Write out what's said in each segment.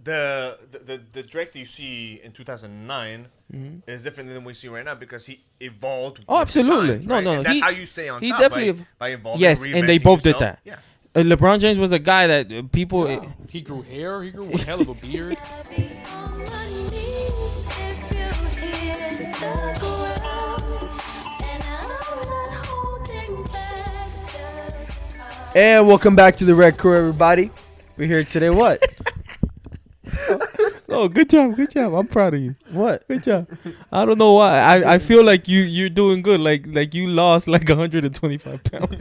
the Drake that you see in 2009 is different than we see right now because he evolved. Oh, with the absolutely. times, No, right? no, And that's he- how you stay on he top. definitely by evolving. Yes, and they reinventing both did yourself. that. Yeah. LeBron James was a guy that people. Yeah. He grew hair. He grew a hell of a beard. And welcome back to the Red Crew, everybody. We're here today. What? Oh, good job, good job. I'm proud of you. What? Good job. I don't know why. I feel like you're doing good. Like you lost like 125 pounds.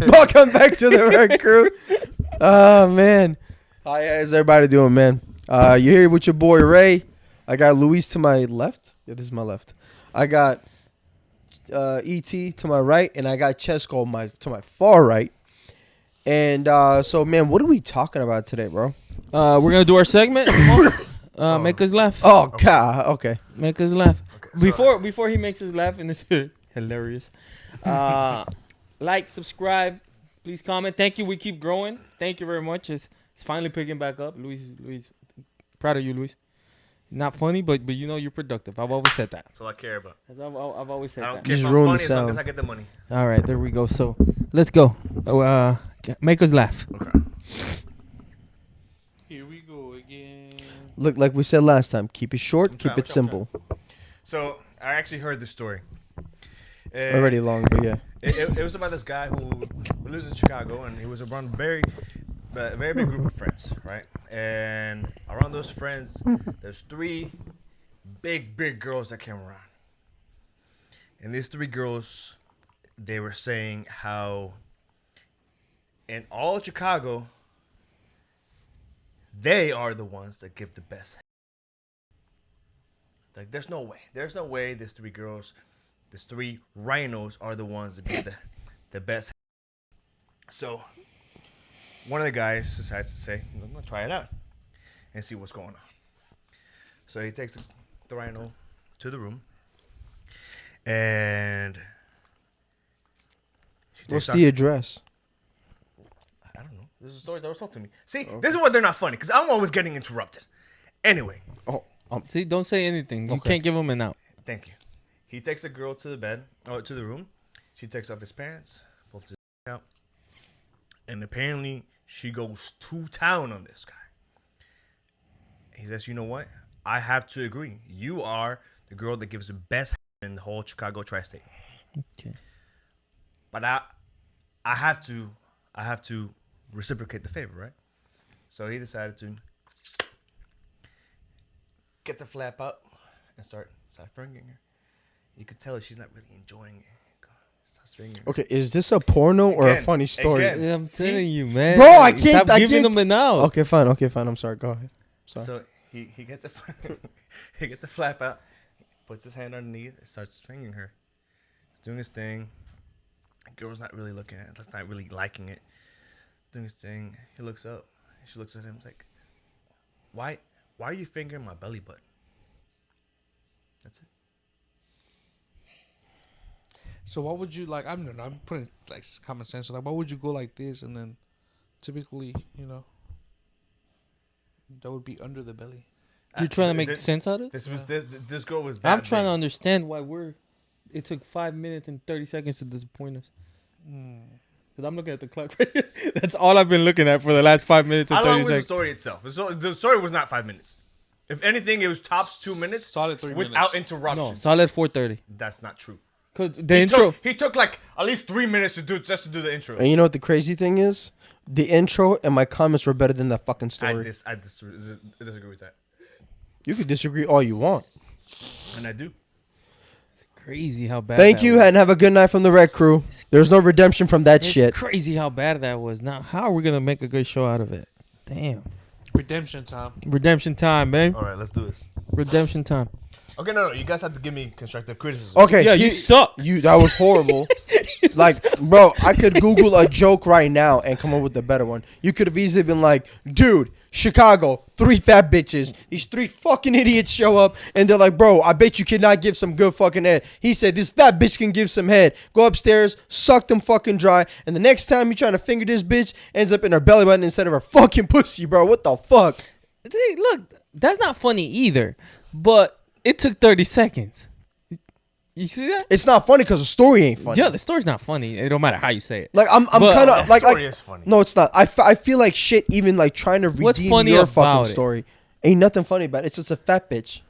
Welcome back to the Red Crew. Oh man, how is everybody doing, man? You're here with your boy Ray. I got Luis to my left. Yeah, this is my left. I got ET to my right, and I got Chesko to my far right. And so, man, what are we talking about today, bro? We're gonna do our segment. Make us laugh. Oh God, okay. Make us laugh. Okay, so- Before he makes us laugh, and it's hilarious. Like, subscribe, please comment. Thank you. We keep growing. Thank you very much. It's finally picking back up. Luis, proud of you, Luis. Not funny, but you know you're productive. I've always said that. That's all I care about. I've always said I don't that. care if Just I'm ruin funny the as long sound. as I get the money. All right, there we go. So let's go. Make us laugh. Okay. Here we go again. Look, like we said last time, keep it short, I'm keep trying, it simple. So I actually heard this story. Already long, but yeah. It was about this guy who lives in Chicago, and he was around a very big group of friends, right? And around those friends, there's three big girls that came around. And these three girls, they were saying how in all of Chicago, they are the ones that give the best. Like, there's no way these three girls, these three rhinos are the ones that give the best. So one of the guys decides to say, I'm gonna try it out and see what's going on. So he takes the rhino to the room, and What's the address? I don't know. This is a story that was told to me. See, This is why they're not funny, because I'm always getting interrupted. Anyway, See, don't say anything. You Okay. can't give him an out. thank you. He takes the girl to the bed, or to the room. She takes off his pants, pulls his out, and apparently she goes to town on this guy. He says, "You know what? I have to agree. You are the girl that gives the best in the whole Chicago tri-state. Okay. But I have to reciprocate the favor, right?" So he decided to get the flap out and start fingering her. You could tell she's not really enjoying it. Starts fingering her. Okay, is this a porno or a Again, funny story? again. Yeah, I'm See? telling you, man. Bro, I can't- Stop I giving can't- them an out. Okay, fine. I'm sorry. Go ahead. Sorry. So he gets a he gets a flap out, puts his hand underneath, and starts stringing her. He's doing his thing. The girl's not really looking at it. That's not really liking it. Doing his thing. He looks up. She looks at him. He's like, Why are you fingering my belly button? That's it. So what would you like? I'm putting like common sense. So like, why would you go like this and then, typically, that would be under the belly. You're trying to make this, sense out of it? This girl was bad. I'm trying to big. understand why it took 5 minutes and 30 seconds to disappoint us. Because I'm looking at the clock right here. That's all I've been looking at for the last 5 minutes and How 30 long was the seconds. story itself? The story was not 5 minutes. If anything, it was tops 2 minutes. Solid 3 minutes. Without No, interruptions. solid 4:30. That's not true. Because the intro. He took like at least 3 minutes to do the intro. And you know what the crazy thing is? The intro and my comments were better than that fucking story. I disagree with that, You could disagree all you want. and I do. Crazy how bad. Thank that you, was. and have a good night from the Red Crew. There's no redemption from that It's shit. crazy how bad that was. Now, how are we gonna make a good show out of it? Damn. Redemption time. Redemption time, man. All right, let's do this. Redemption time. Okay, no, you guys have to give me constructive criticism. Okay, Yeah, you suck. That was horrible. Like, bro, I could Google a joke right now and come up with a better one. You could have easily been like, dude, Chicago, 3 fat bitches. These 3 fucking idiots show up and they're like, bro, I bet you cannot give some good fucking head. He said, this fat bitch can give some head. Go upstairs, suck them fucking dry. And the next time you're trying to finger this bitch, ends up in her belly button instead of her fucking pussy, bro. What the fuck? See, look, that's not funny either. But it took 30 seconds. You see that? It's not funny because the story ain't funny. Yeah, the story's not funny. It don't matter how you say it. Like, I'm But- kind of like, story is funny. no, it's not. I feel like shit even like trying to What's redeem funny your about fucking it? story. Ain't nothing funny about it. It's just a fat bitch.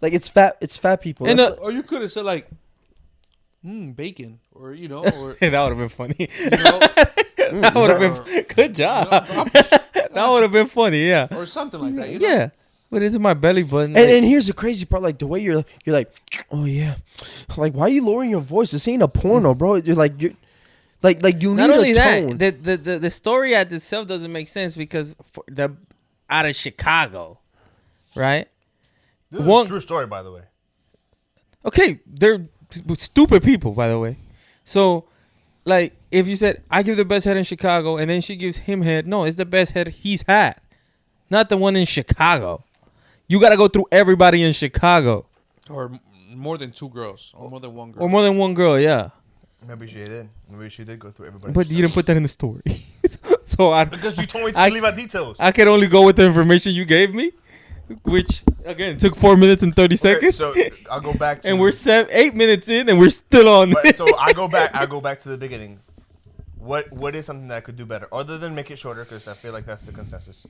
Like, it's fat people. And That's the- Or you could have said like, bacon, or or that would have been funny. that That would have been good job. That would have been funny, yeah. or something like that. You know? Yeah. But it's in my belly button. and here's the crazy part, like the way you're like, oh yeah, like why are you lowering your voice? This ain't a porno, bro. You're like you not need only a tone. that, the story at itself doesn't make sense because the out of Chicago, right? This is One- a true story, by the way. Okay, they're stupid people, by the way. So, like, if you said I give the best head in Chicago, and then she gives him head, no, it's the best head he's had, not the one in Chicago. You got to go through everybody in Chicago, Or more than 2 girls, or more than 1 girl. or more than one girl, yeah. Maybe she did. Maybe she did go through everybody. But you didn't put that in the story, so Because you told me to I- leave out details. I can only go with the information you gave me, which again took 4 minutes and 30 Okay, seconds. so I'll go back to and we're 8 minutes in, and we're still on. But, so I go back to the beginning. What is something that I could do better other than make it shorter? Because I feel like that's the consensus.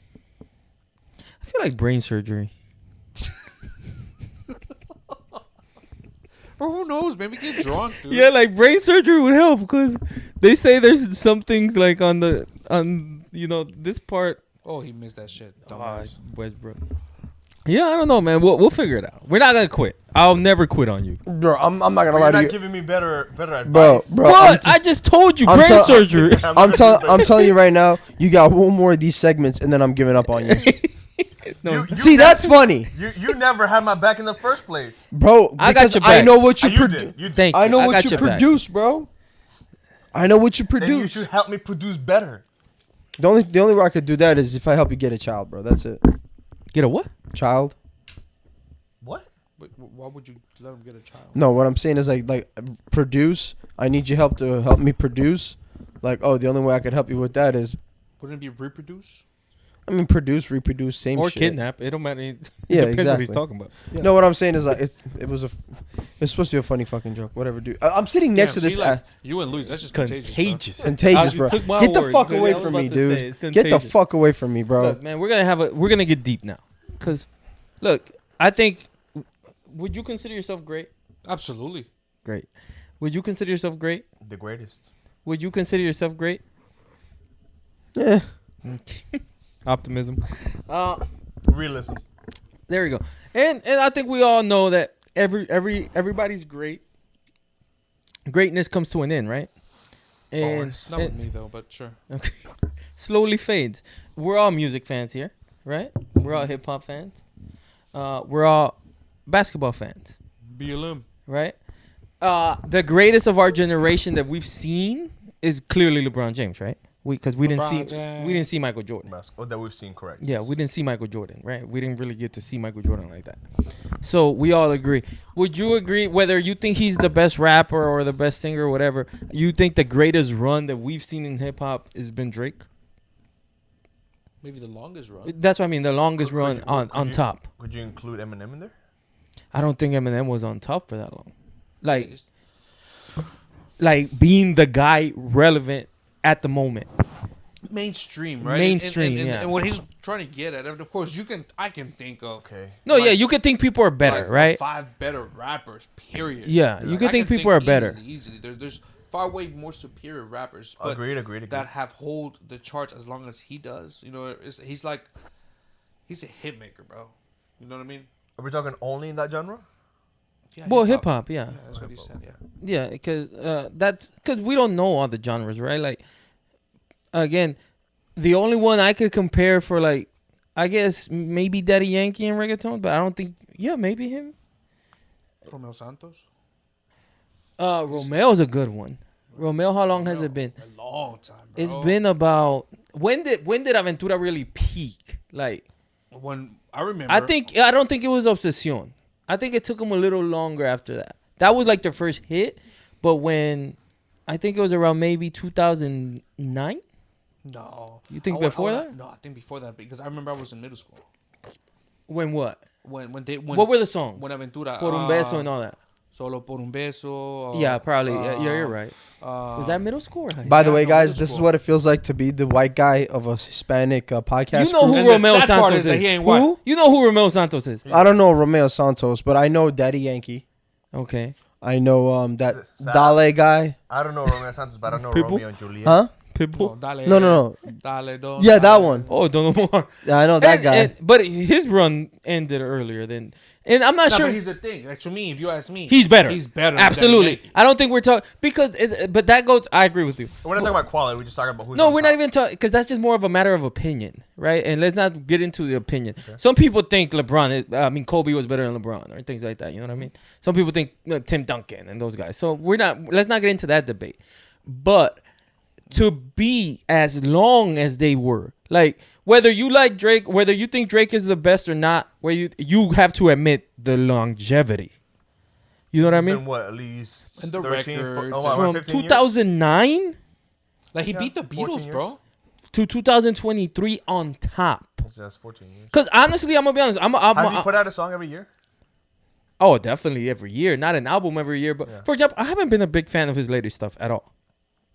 I feel like brain surgery. Or who knows? Maybe get drunk, dude. Yeah, like brain surgery would help because they say there's some things like on this part. Oh, he missed that shit. Ah, Dumbass. Westbrook. Yeah, I don't know, man. We'll figure it out. We're not gonna quit. I'll never quit on you. Bro, I'm not gonna You're lie to not you, giving me better bro. advice. But I just told you I'm brain tell- surgery. I'm telling you right now, you got one more of these segments, and then I'm giving up on you. No, You See, that's funny, You never had my back in the first place. bro. I got Because your I back. know what you You produce. did. You did. thank you. I know got what you your back. produce, bro. I know what you Then you produce. should help me produce better. The only way I could do that is if I help you get a child, bro. That's it. Get a what? Child. What? But why would you let him get a child? No, what I'm saying is like produce. I need your help to help me produce. Like, oh, the only way I could help you with that is, Wouldn't it be reproduce? I mean, produce, reproduce, same Or shit. kidnap. It don't matter. It Yeah, depends what he's exactly. talking about. No, what I'm saying is like it's supposed to be a funny fucking joke. Whatever, dude. I'm sitting next to Damn, this. see, like, you and Luis, that's just contagious. Contagious. Contagious, You bro. took my Get the word, fuck because away I was from about me, to dude. say, it's Get the contagious. fuck away from me, bro. Look, man, we're gonna get deep now, cause look, I think. Would you consider yourself great? Absolutely. Great. Would you consider yourself great? The greatest. Would you consider yourself great? Yeah. Optimism. Realism. There we go. And I think we all know that everybody's great. Greatness comes to an end, right? And, Always. Not with and me though, but sure. okay. Slowly fades. We're all music fans here, right? We're all hip hop fans. We're all basketball fans, BLM. right? The greatest of our generation that we've seen is clearly LeBron James, right? Because we LeBron didn't see Michael Jordan. Basketball that we've seen, correct. Yeah, yes. we didn't see Michael Jordan, right? We didn't really get to see Michael Jordan like that. So we all agree. Would you agree, whether you think he's the best rapper or the best singer or whatever, you think the greatest run that we've seen in hip hop has been Drake? Maybe the longest run. That's what I mean, the longest Could- run could- on could you- top. Could you include Eminem in there? I don't think Eminem was on top for that long. Like being the guy relevant at the moment. Mainstream, right? Mainstream, and, yeah. And what he's trying to get at, and of course, I can think of Okay. No, yeah, you could think people are better, like, right? 5 better rappers. Period. Yeah, you could think people are better. Easily. There's far way more superior rappers, but Agreed. that have hold the charts as long as he does. You know, he's a hit maker, bro. You know what I mean? Are we talking only in that genre? Yeah, Well, hip hop, yeah. Yeah, that's what he said. Yeah. Yeah, because we don't know all the genres, right? Like, again, the only one I could compare for, like, I guess maybe Daddy Yankee and reggaeton, but I don't think, yeah, maybe him. Romeo Santos. Romeo's a good one. Romeo, how long has it been? A long time, bro. It's been about when did Aventura really peak? Like, When I remember, I don't think it was Obsession. I think it took them a little longer after that. That was like their first hit, but when I think it was around maybe 2009. no. You think before that? No, I think before that because I remember I was in middle school. When what? When What were the songs? Buenaventura, Por un beso and all that. Solo por un beso. Yeah, probably. Yeah, you're right. Was that middle school or high? By the Yeah, way, no, guys, middle this is school. what it feels like to be the white guy of a Hispanic podcast. You know who And the Romeo sad part Santos is that is. he ain't white. Who? You know who Romeo Santos is. I don't know Romeo Santos, but I know Daddy Yankee. Okay. I know that Is it Sal? Dale guy. I don't know Romeo Santos, but I know People? Romeo and Juliet. Huh? Pitbull. No. Dale, don't. Yeah, that dale. one. Oh, don't know more. Yeah, I know that guy. But his run ended earlier than, and I'm not No, sure. but here's the thing. Like, to me, if you ask me, He's better. He's better. Absolutely. Than I don't think we're talking because, but that goes. I agree with you. We're not talking about quality. We're just talking about who's No, on we're top. not even talking because that's just more of a matter of opinion, right? And let's not get into the opinion. Some people think Kobe was better than LeBron or things like that. You know what I mean? Some people think Tim Duncan and those guys. So let's not get into that debate. But to be as long as they were, like whether you like Drake, whether you think Drake is the best or not, where you have to admit the longevity. You know what I It's mean? been what, at least And the 13, records. what, From 15 years? 2009 Like he Yeah, beat the 14 Beatles, bro. to 2023 on top. It's just 14 years. Because honestly, I'm gonna be honest. Has he put out a song every year? Oh, definitely every year. Not an album every year, but Yeah. for example, I haven't been a big fan of his latest stuff at all.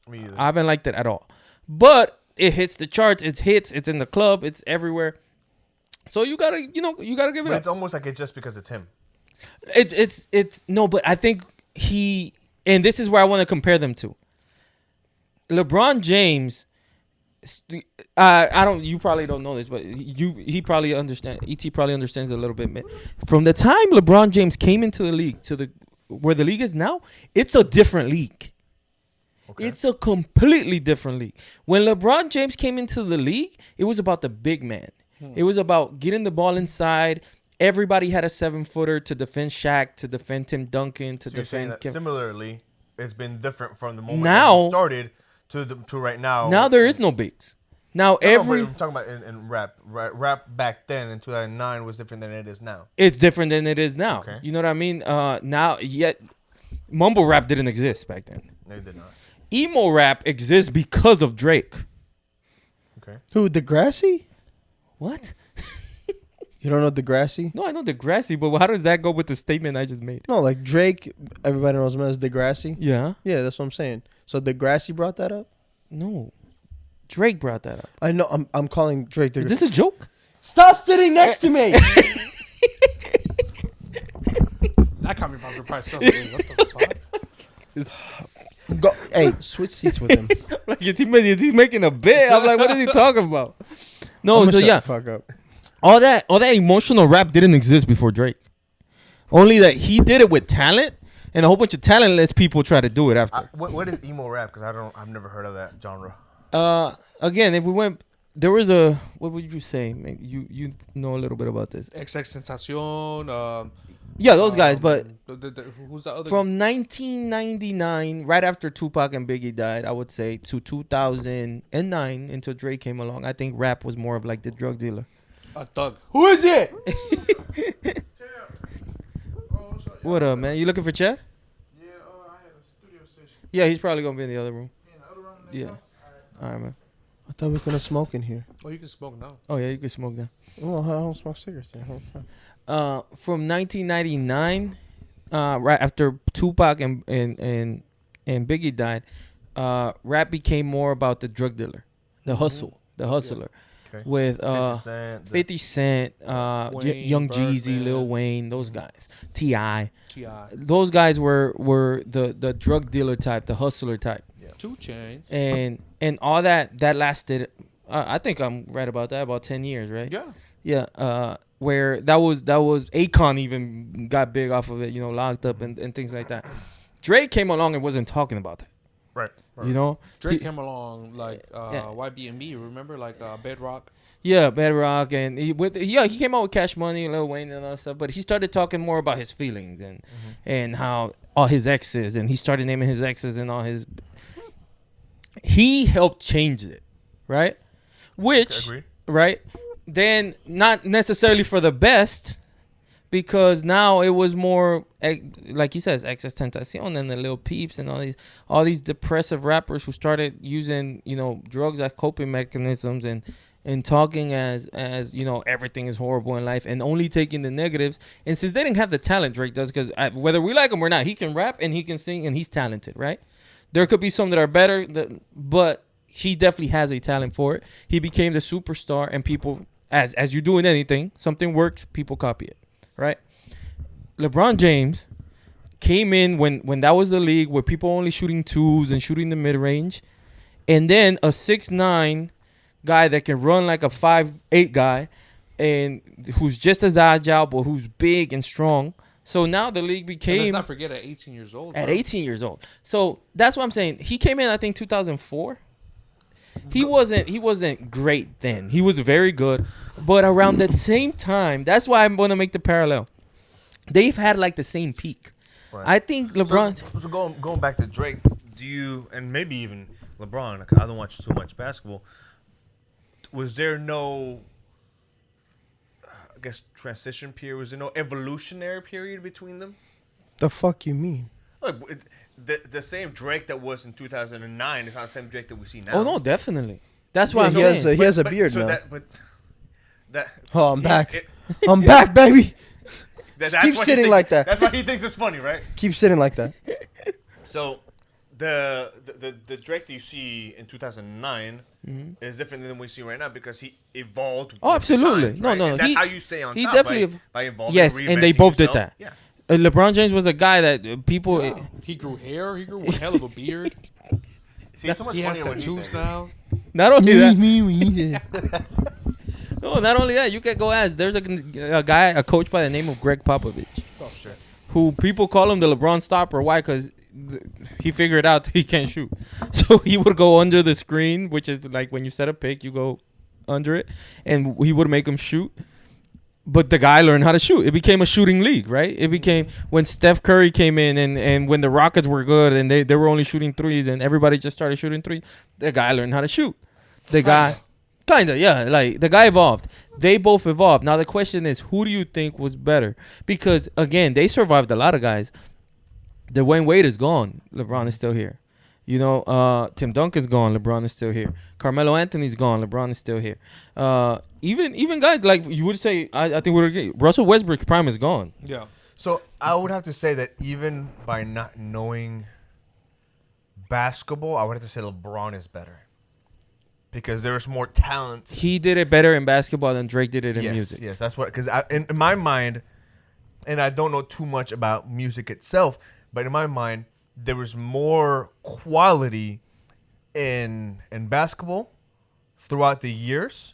Me either. I haven't liked it at all. But it hits the charts. It's hits. It's in the club. It's everywhere. So you gotta give but it it's up. almost like it's just because it's him. It's no, but I think and this is where I want to compare them to. LeBron James. I don't. You probably don't know this, but he probably understand. Et probably understands a little bit. Man. From the time LeBron James came into the league to where the league is now, it's a different league. Okay. It's a completely different league. When LeBron James came into the league, it was about the big man. It was about getting the ball inside. Everybody had a 7-footer to defend Shaq, to defend Tim Duncan, to So you're saying defend. that similarly, it's been different from the moment Now- that he started to right now. Now there is no bigs. Now No, but every I'm talking about in rap. Rap back then in 2009 was different than it is now. it's different than it is now. Okay. You know what I mean? Now yet mumble rap didn't exist back then. No, it did not. Emo rap exists because of Drake. Okay. Who, Degrassi? What? You don't know Degrassi? No, I know Degrassi, but how does that go with the statement I just made? No, like Drake, everybody knows him as Degrassi. Yeah. Yeah, that's what I'm saying. So Degrassi brought that up? No. Drake brought that up. I know, I'm calling Drake Is Degrassi. this a joke? Stop sitting next to me! That caught me by surprise. So I was like, what the fuck? Go, hey, switch seats with him. Like, is he making a bit? I'm like, what is he talking about? No, I'ma so shut yeah, the fuck up. all that emotional rap didn't exist before Drake. Only that he did it with talent, and a whole bunch of talentless people try to do it after. What is emo rap? Because I've never heard of that genre. Again, if we went, there was a, what would you say? Man, you know a little bit about this. XX Tentacion. Yeah, those guys, but Who's the other? from 1999, right after Tupac and Biggie died, I would say, to 2009 until Drake came along, I think rap was more of like the drug dealer. A Thug. Who is it? What up, man? You looking for Chad? Yeah, I had a studio session. Yeah, he's probably gonna be in the other room. In the other room. Yeah. All right, man. I thought we were going to smoke in here. Oh, you can smoke now. Oh yeah, you can smoke that. Oh, I don't smoke cigarettes. Yeah. From 1999, right after Tupac and Biggie died, rap became more about the drug dealer, the hustler, Okay. with 50 Cent. 50 Cent, Wayne, Young Jeezy, Birdman. Lil Wayne, those guys, T.I. T.I. Those guys were the drug dealer type, the hustler type, 2 Chainz. and all that lasted. I think I'm right about that, about 10 years, right? Yeah. Yeah, where that was Akon even got big off of it, you know, locked up and things like that. Drake came along and wasn't talking about that, Right. you know. Drake He- came along like Yeah. YB&B. Remember, like Bedrock. Yeah, Bedrock, and he came out with Cash Money, Lil Wayne, and all that stuff. But he started talking more about his feelings and how all his exes, and he started naming his exes and all his. He helped change it, right? Which Agree. right? then not necessarily for the best, because now it was more like he says, existentacion and the Lil Peeps and all these depressive rappers who started using, you know, drugs as coping mechanisms and talking as you know, everything is horrible in life and only taking the negatives. And since they didn't have the talent Drake does, because whether we like him or not, he can rap and he can sing and he's talented, right? There could be some that are better, but he definitely has a talent for it. He became the superstar, and people, as you do in anything, something works, people copy it, right? LeBron James came in when that was the league where people only shooting twos and shooting the mid range, and then a 6'9" guy that can run like a 5'8" guy, and who's just as agile but who's big and strong. So now the league And became let's not forget at 18 years old. at bro. 18 years old. So that's what I'm saying. He came in, I think, 2004. He wasn't great then. He was very good, but around the same time, that's why I'm gonna make the parallel. They've had like the same peak. Right. I think LeBron. So going back to Drake, do you, and maybe even LeBron? I don't watch too much basketball. Was there no, I guess, transition period? Was there no evolutionary period between them? The fuck you mean? Look, the same Drake that was in 2009 is not the same Drake that we see now. Oh no, definitely. That's why Yeah, I'm he has saying. he has a beard now. So Oh, I'm back. I'm back, baby. That's Keep why he sitting thinks- like that. That's why he thinks it's funny, right? Keep sitting like that. So the Drake that you see in 2009 is different than we see right now because he evolved. Oh, with absolutely. times, No, right? no, And that's he- how you stay on he top. definitely by evolving. Yes, and they reinventing both did yourself. that. Yeah. LeBron James was a guy that people. Yeah. He grew hair. He grew one hell of a beard. See, it's so much He has funnier when you tattoos say it. now. Not only that. Yeah. No, not only that. You can go ask. There's a guy, a coach by the name of Greg Popovich, Oh shit. who people call him the LeBron stopper. Why? Because he figured out he can't shoot. So he would go under the screen, which is like when you set a pick, you go under it, and he would make him shoot. But the guy learned how to shoot. It became a shooting league, right? It became when Steph Curry came in and when the Rockets were good and they were only shooting threes and everybody just started shooting threes. The guy learned how to shoot. The guy, kind of, yeah. Like, the guy evolved. They both evolved. Now, the question is, who do you think was better? Because, again, they survived a lot of guys. Dwayne Wade is gone. LeBron is still here. You know, Tim Duncan's gone. LeBron is still here. Carmelo Anthony's gone. LeBron is still here. Even guys like you would say, I think we would agree. Russell Westbrook's prime is gone. Yeah. So I would have to say that even by not knowing basketball, I would have to say LeBron is better because there is more talent. He did it better in basketball than Drake did it in Yes, music. yes, that's what. Because in my mind, and I don't know too much about music itself, but in my mind, there was more quality in basketball throughout the years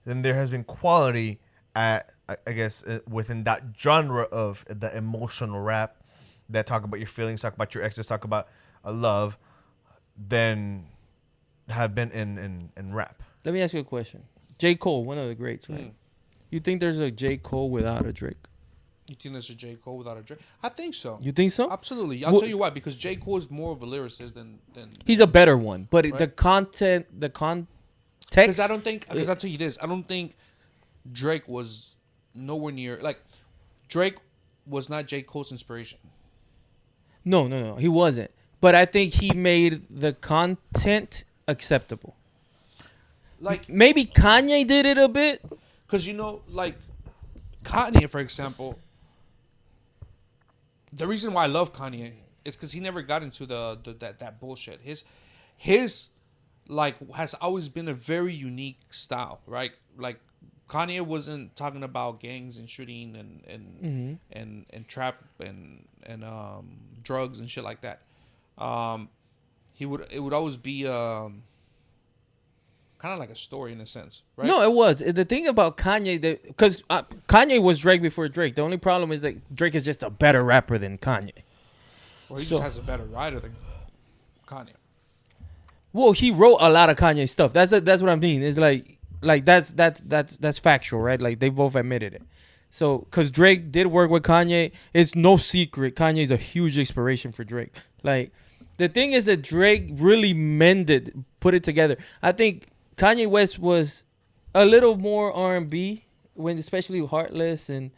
than there has been quality at, I guess, within that genre of the emotional rap that talk about your feelings, talk about your exes, talk about love, than have been in rap. Let me ask you a question. J. Cole, one of the greats, right? You think there's a J. Cole without a Drake? You think there's a J. Cole without a Drake? I think so. You think so? Absolutely. I'll Wha- tell you why. Because J. Cole is more of a lyricist than He's a better one, but Right. the context. because I don't think. Because I'll tell you this. I don't think Drake was nowhere near like Drake was not J. Cole's inspiration. No, he wasn't. But I think he made the content acceptable. Like, Maybe Kanye did it a bit. because you know, like Kanye, for example. The reason why I love Kanye is because he never got into that bullshit. His like has always been a very unique style, right? Like Kanye wasn't talking about gangs and shooting and trap and drugs and shit like that. It would always be kind of like a story in a sense, right? No, it was. The thing about Kanye, because Kanye was Drake before Drake. The only problem is that Drake is just a better rapper than Kanye. Or he So- just has a better writer than Kanye. Well, he wrote a lot of Kanye stuff. That's what I mean. It's like that's factual, right? Like they both admitted it. So, because Drake did work with Kanye, it's no secret Kanye's a huge inspiration for Drake. Like the thing is that Drake really put it together. I think Kanye West was a little more R&B when, especially Heartless and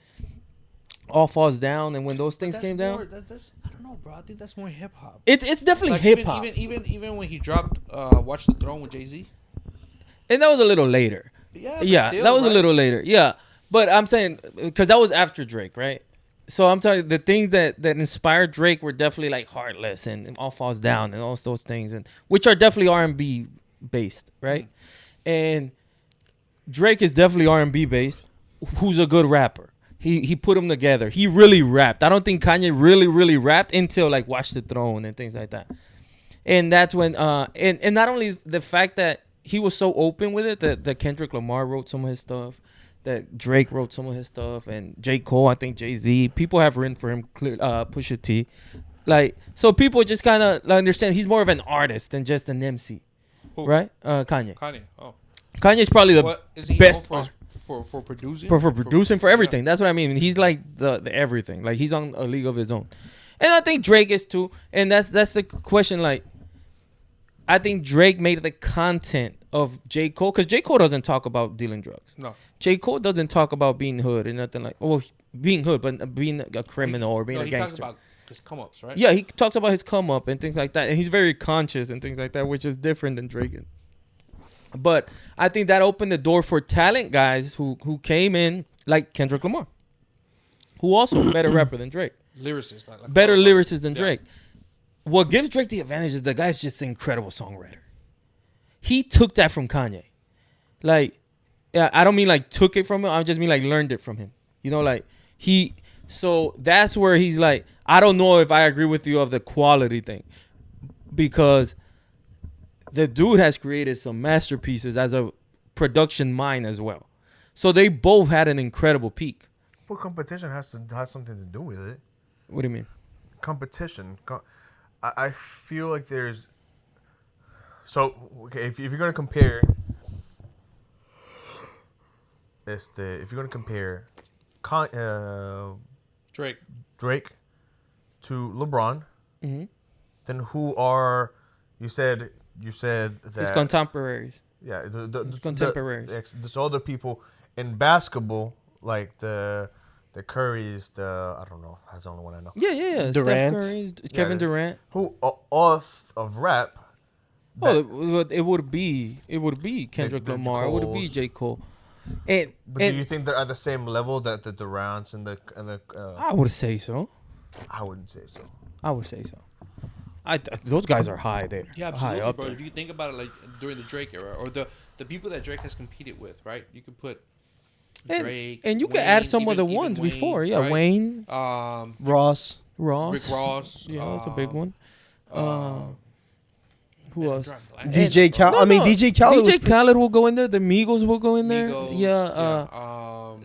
All Falls Down, and when those things came down. That's, I don't know, bro. I think that's more hip hop. It's definitely Like hip hop, even when he dropped Watch the Throne with Jay-Z. and that was a little later. Yeah, but Yeah, still, that was a right? little later. Yeah, but I'm saying because that was after Drake, right? So I'm telling you, the things that inspired Drake were definitely like Heartless and All Falls Down and all those things, and which are definitely R&B based, right? And Drake is definitely R&B based. Who's a good rapper? He put them together. He really rapped. I don't think Kanye really rapped until like Watch the Throne and things like that. And that's when and not only the fact that he was so open with it that Kendrick Lamar wrote some of his stuff, that Drake wrote some of his stuff, and J. Cole, I think Jay-Z, people have written for him, Pusha T. Like, so people just kind of understand he's more of an artist than just an MC. Who? Right? Kanye. Kanye. Oh, Kanye's probably the what is he best known for producing? for producing, for everything. Yeah. That's what I mean. He's like the everything. Like, he's on a league of his own. And I think Drake is too. And that's the question. Like, I think Drake made the content of J. Cole, because J. Cole doesn't talk about dealing drugs. No. J. Cole doesn't talk about being hood and nothing like, well, being hood, but being a criminal or being a He talks gangster. about his come ups, right? Yeah, he talks about his come up and things like that. And he's very conscious and things like that, which is different than Drake. But I think that opened the door for talent guys who came in, like Kendrick Lamar, who also a better rapper than Drake. Lyricist. Like Better lyricist than Yeah. Drake. What gives Drake the advantage is the guy's just an incredible songwriter. He took that from Kanye. Like, yeah, I don't mean like took it from him. I just mean like learned it from him. You know, like so that's where he's like, I don't know if I agree with you of the quality thing, because the dude has created some masterpieces as a production mind as well. So they both had an incredible peak. Well, competition has to have something to do with it. What do you mean? Competition. I feel like there's. So okay, if you're gonna compare, if you're gonna compare, Drake. Drake to LeBron, Mm-hmm. then who are you said His that contemporaries. yeah his contemporaries. There's other people in basketball like the Currys, I don't know, that's the only one I know. Yeah. Durant. Steph Curry, Kevin Yeah. Durant. Who off of rap. Well, it would be Kendrick the Lamar. It would be Coles. J. Cole. And But do you think they're at the same level that the Durants and the I would say so. I wouldn't say so. I would say so. Those guys are high there. Yeah, high absolutely, up bro. there. If you think about it, like during the Drake era, or the people that Drake has competed with, right? You could put Drake, and you can Wayne, add some of the even ones Wayne, before. Yeah, right? Wayne, Ross. Ross. Rick Ross. Yeah, that's a big one. Who else? DJ Khaled. I mean, DJ Khaled. DJ Khaled will go in there. The Migos will go in there. Migos, Yeah.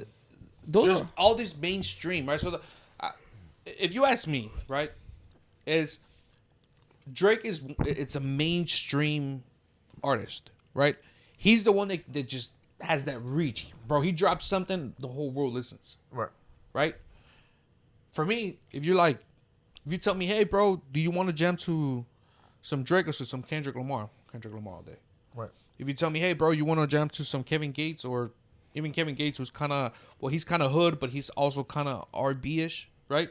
Those just are, all this mainstream, right? So, if you ask me, right, is Drake it's a mainstream artist, right? He's the one that just has that reach, bro. He drops something, the whole world listens, Right. right? For me, if you tell me, hey, bro, do you want to jam to some Drake or to some Kendrick Lamar? Kendrick Lamar all day. Right. If you tell me, hey, bro, you want to jam to some Kevin Gates, or even Kevin Gates, who's kind of, well, he's kind of hood, but he's also kind of R&B-ish, right?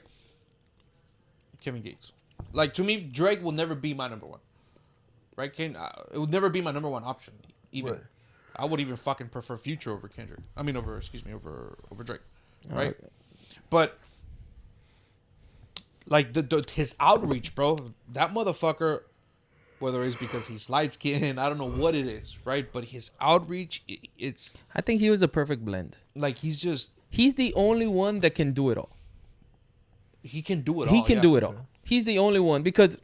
Kevin Gates. Like, to me, Drake will never be my number one, right? It would never be my number one option, even. Right. I would even fucking prefer Future over Kendrick. I mean, over Drake, right? But, like, his outreach, bro, that motherfucker, whether it's because he's light-skinned, I don't know what it is, right? But his outreach, it's, I think he was a perfect blend. like, he's the only one that can do it all. he can do it all. He can yeah. do it all. He's the only one, because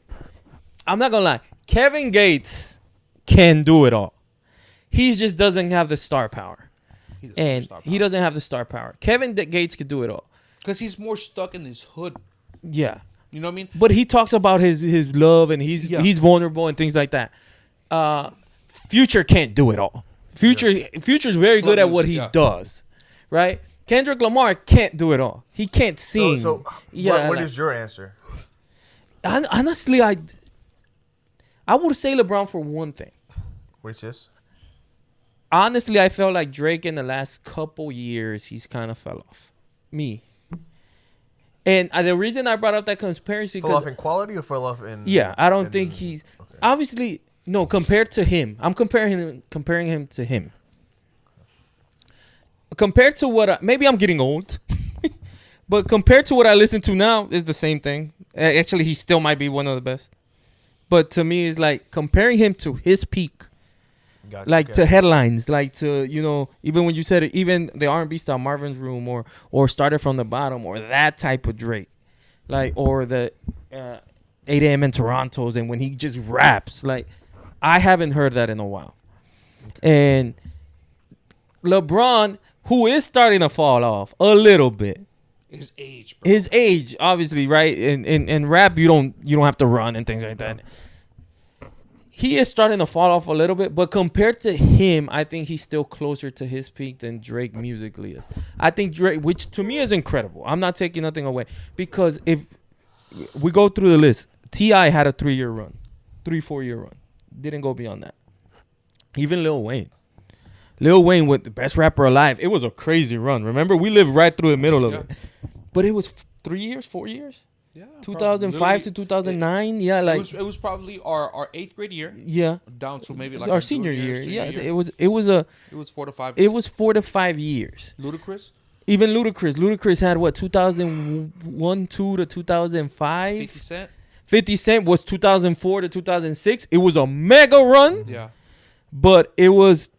I'm not gonna lie, Kevin Gates can do it all. He just doesn't have the star power, He doesn't and stop he doesn't have the star power. Kevin Gates could do it all. because he's more stuck in his hood. Yeah, You know what I mean? but he talks about his love, and he's vulnerable and things like that. Future can't do it all. Future's very good at what he Yeah. does, right? Kendrick Lamar can't do it all. He can't sing. So yeah, what like- is your answer? honestly, I would say LeBron for one thing. Which is honestly, I felt like Drake in the last couple years, he's kind of fell off. Me. And the reason I brought up that conspiracy, Fell off in quality or fell off in? yeah, I don't in- think he's okay. obviously no compared to him. I'm comparing him to him. Compared to what maybe I'm getting old, but compared to what I listen to now, is the same thing. Actually, he still might be one of the best. But to me, it's like comparing him to his peak. Gotcha, Like okay. to headlines, like to even when you said it, even the R&B style Marvin's Room or Started from the Bottom or that type of Drake, like or the 8 a.m. in Toronto's and when he just raps, like I haven't heard that in a while. And LeBron, who is starting to fall off a little bit, His age, bro. his age, obviously, right? In rap, you don't have to run and things like that. He is starting to fall off a little bit, but compared to him, I think he's still closer to his peak than Drake musically is. I think Drake, which to me is incredible. I'm not taking nothing away because if we go through the list, T.I. had a 3-year run, 4-year run, didn't go beyond that. Even Lil Wayne with the best rapper alive. It was a crazy run. Remember, we lived right through the middle of Yeah. it, but it was 3 years, 4 years. Yeah, 2005 to 2009. Yeah, like it was probably our 8th grade year yeah, down to maybe like our senior year. Yeah, it was 4 to 5. it was 4 to 5 years. Ludacris, Even Ludacris had what 2001, 2 to 2005. 50 Cent. 50 Cent was 2004 to 2006. It was a mega run, Yeah, but it was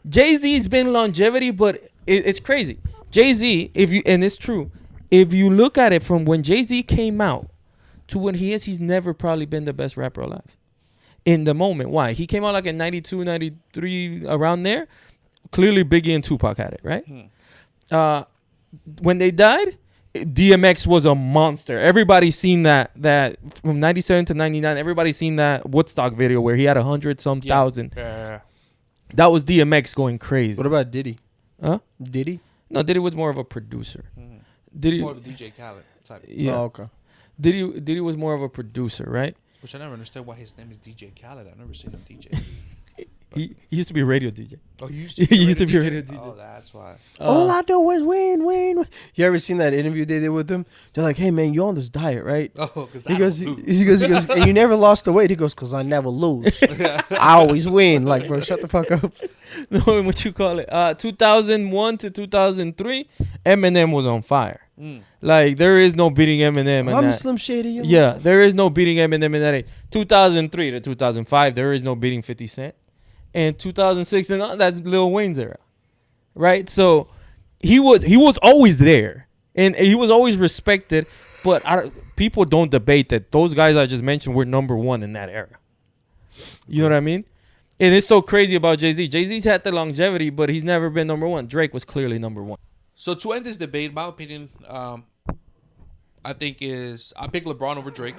Jay-Z's been longevity, but it's crazy. Jay-Z, and it's true. If you look at it from when Jay-Z came out to when he is, he's never probably been the best rapper alive. In the moment. Why? He came out like in 92, 93, around there. Clearly Biggie and Tupac had it, right? When they died, DMX was a monster. Everybody's seen that from 97 to 99, everybody's seen that Woodstock video where he had 100-some thousand. Yeah. That was DMX going crazy. What about Diddy? Huh? Diddy? No, Diddy was more of a producer. Diddy, More of a DJ Khaled type. yeah. Oh, okay. Diddy was more of a producer, right? Which I never understood why his name is DJ Khaled. I've never seen him DJ. He used to be a radio DJ. Oh, you used He used to be a radio DJ. Oh, that's why. All I do is win. You ever seen that interview they did with him? They're like, "Hey man, you on this diet, right?" Oh, because He goes, and you never lost the weight. He goes, "Cause I never lose. I always win." Like, bro, shut the fuck up. No, what you call it? 2001 to 2003, Eminem was on fire. Like there is no beating Eminem. I'm in that. Slim Shady. Yeah, there is no beating Eminem in that age. 2003 to 2005, there is no beating 50 Cent. And 2006 and on, that's Lil Wayne's era, right? So he was always there, and he was always respected. But people don't debate that those guys I just mentioned were number one in that era. You know what I mean? And it's so crazy about Jay-Z. Jay-Z's had the longevity, but he's never been number one. Drake was clearly number one. So to end this debate, my opinion, I pick LeBron over Drake,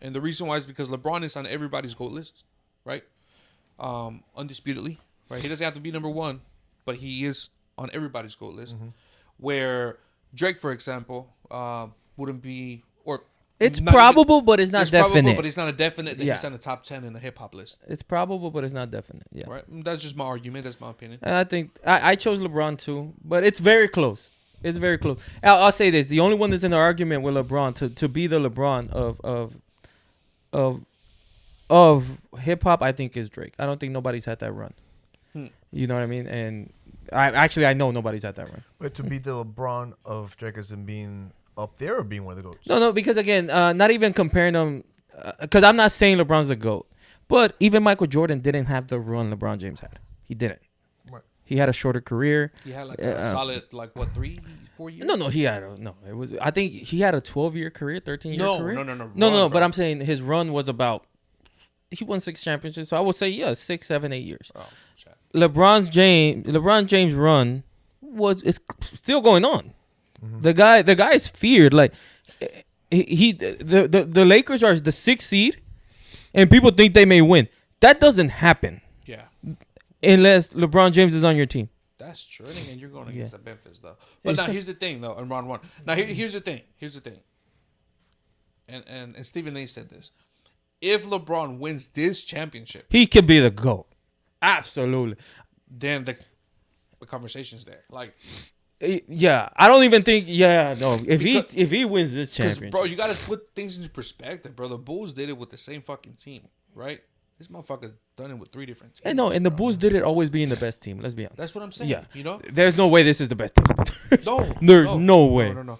and the reason why is because LeBron is on everybody's GOAT list, right? Undisputedly, right? He doesn't have to be number one, but he is on everybody's GOAT list. Where Drake, for example, wouldn't be, or It's not probable, but it's not it's probable, definite. but it's not a definite that Yeah. he's on the top 10 in the hip hop list, It's probable, but it's not definite. Yeah. right? That's just my argument. That's my opinion. And I think I chose LeBron too, but it's very close. It's very close. I'll say this: the only one that's in the argument with LeBron to be the LeBron of hip hop, I think is Drake. I don't think nobody's had that run. You know what I mean? And I know nobody's had that run. But to beat the LeBron of Drake as in being up there or being one of the GOATs? No, because again, not even comparing them, because I'm not saying LeBron's the GOAT, but even Michael Jordan didn't have the run LeBron James had. He didn't. Right. He had a shorter career. He had like a solid, 3-4 years. No, he had it was. I think he had a 12-year career, 13-year career. No. No. But bro. I'm saying his run was about. He won 6 championships, so I would say 6, 7, 8 years. Oh, shit. LeBron James' run is still going on. The guy is feared. Like the Lakers are the 6th seed, and people think they may win. That doesn't happen Yeah. unless LeBron James is on your team. That's true. And you're going against the Memphis, though. But now here's the thing, though, in round one. Now here's the thing. And Stephen A said this. If LeBron wins this championship, He could be the GOAT. Absolutely. then the conversation's there. Like, Yeah, I don't even think. Yeah, no. If he wins this because championship, bro, you gotta put things into perspective, bro. The Bulls did it with the same fucking team, right? This motherfucker's done it with 3 different teams. and no, and the Bulls did it always being the best team. Let's be honest. That's what I'm saying. Yeah. You know, There's no way this is the best team. no, There's no way. No.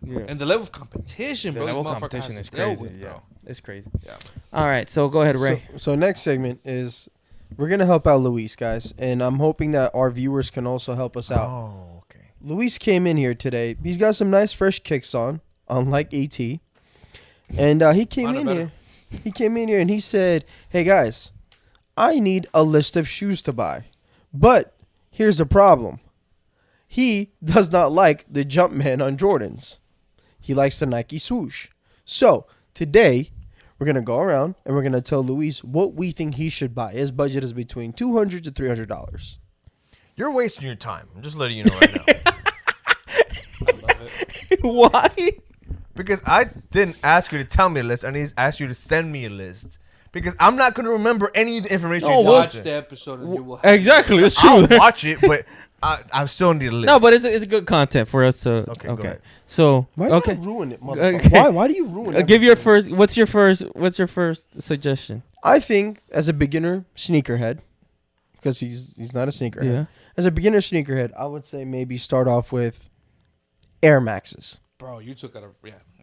Yeah. And the level of competition, The bro. level This of motherfucker competition has is to deal crazy. with, Yeah, bro. it's crazy. Yeah. All right, so go ahead, Ray. So next segment is we're gonna help out Luis, guys, and I'm hoping that our viewers can also help us out. Oh, okay. Luis came in here today. He's got some nice fresh kicks on, unlike ET, and he came Mine are in better. here. He came in here and he said, "Hey guys, I need a list of shoes to buy, but here's the problem. He does not like the Jumpman on Jordans. He likes the Nike swoosh. So today, we're gonna go around and we're gonna tell Luis what we think he should buy. His budget is between $200 to $300. You're wasting your time. I'm just letting you know right now. Why? Because I didn't ask you to tell me a list. I need to ask you to send me a list. Because I'm not going to remember any of the information No, you told Watch me. the episode and you will have Exactly, it's true. I'll watch it, but I still need a list. No, but it's a good content for us to. Okay, go ahead. So Why do okay, you ruin it, motherfucker? Okay. Why do you ruin it? give your first. What's your first suggestion? I think as a beginner sneakerhead, because he's not a sneakerhead. Yeah. As a beginner sneakerhead, I would say maybe start off with Air Maxes. Bro, you took out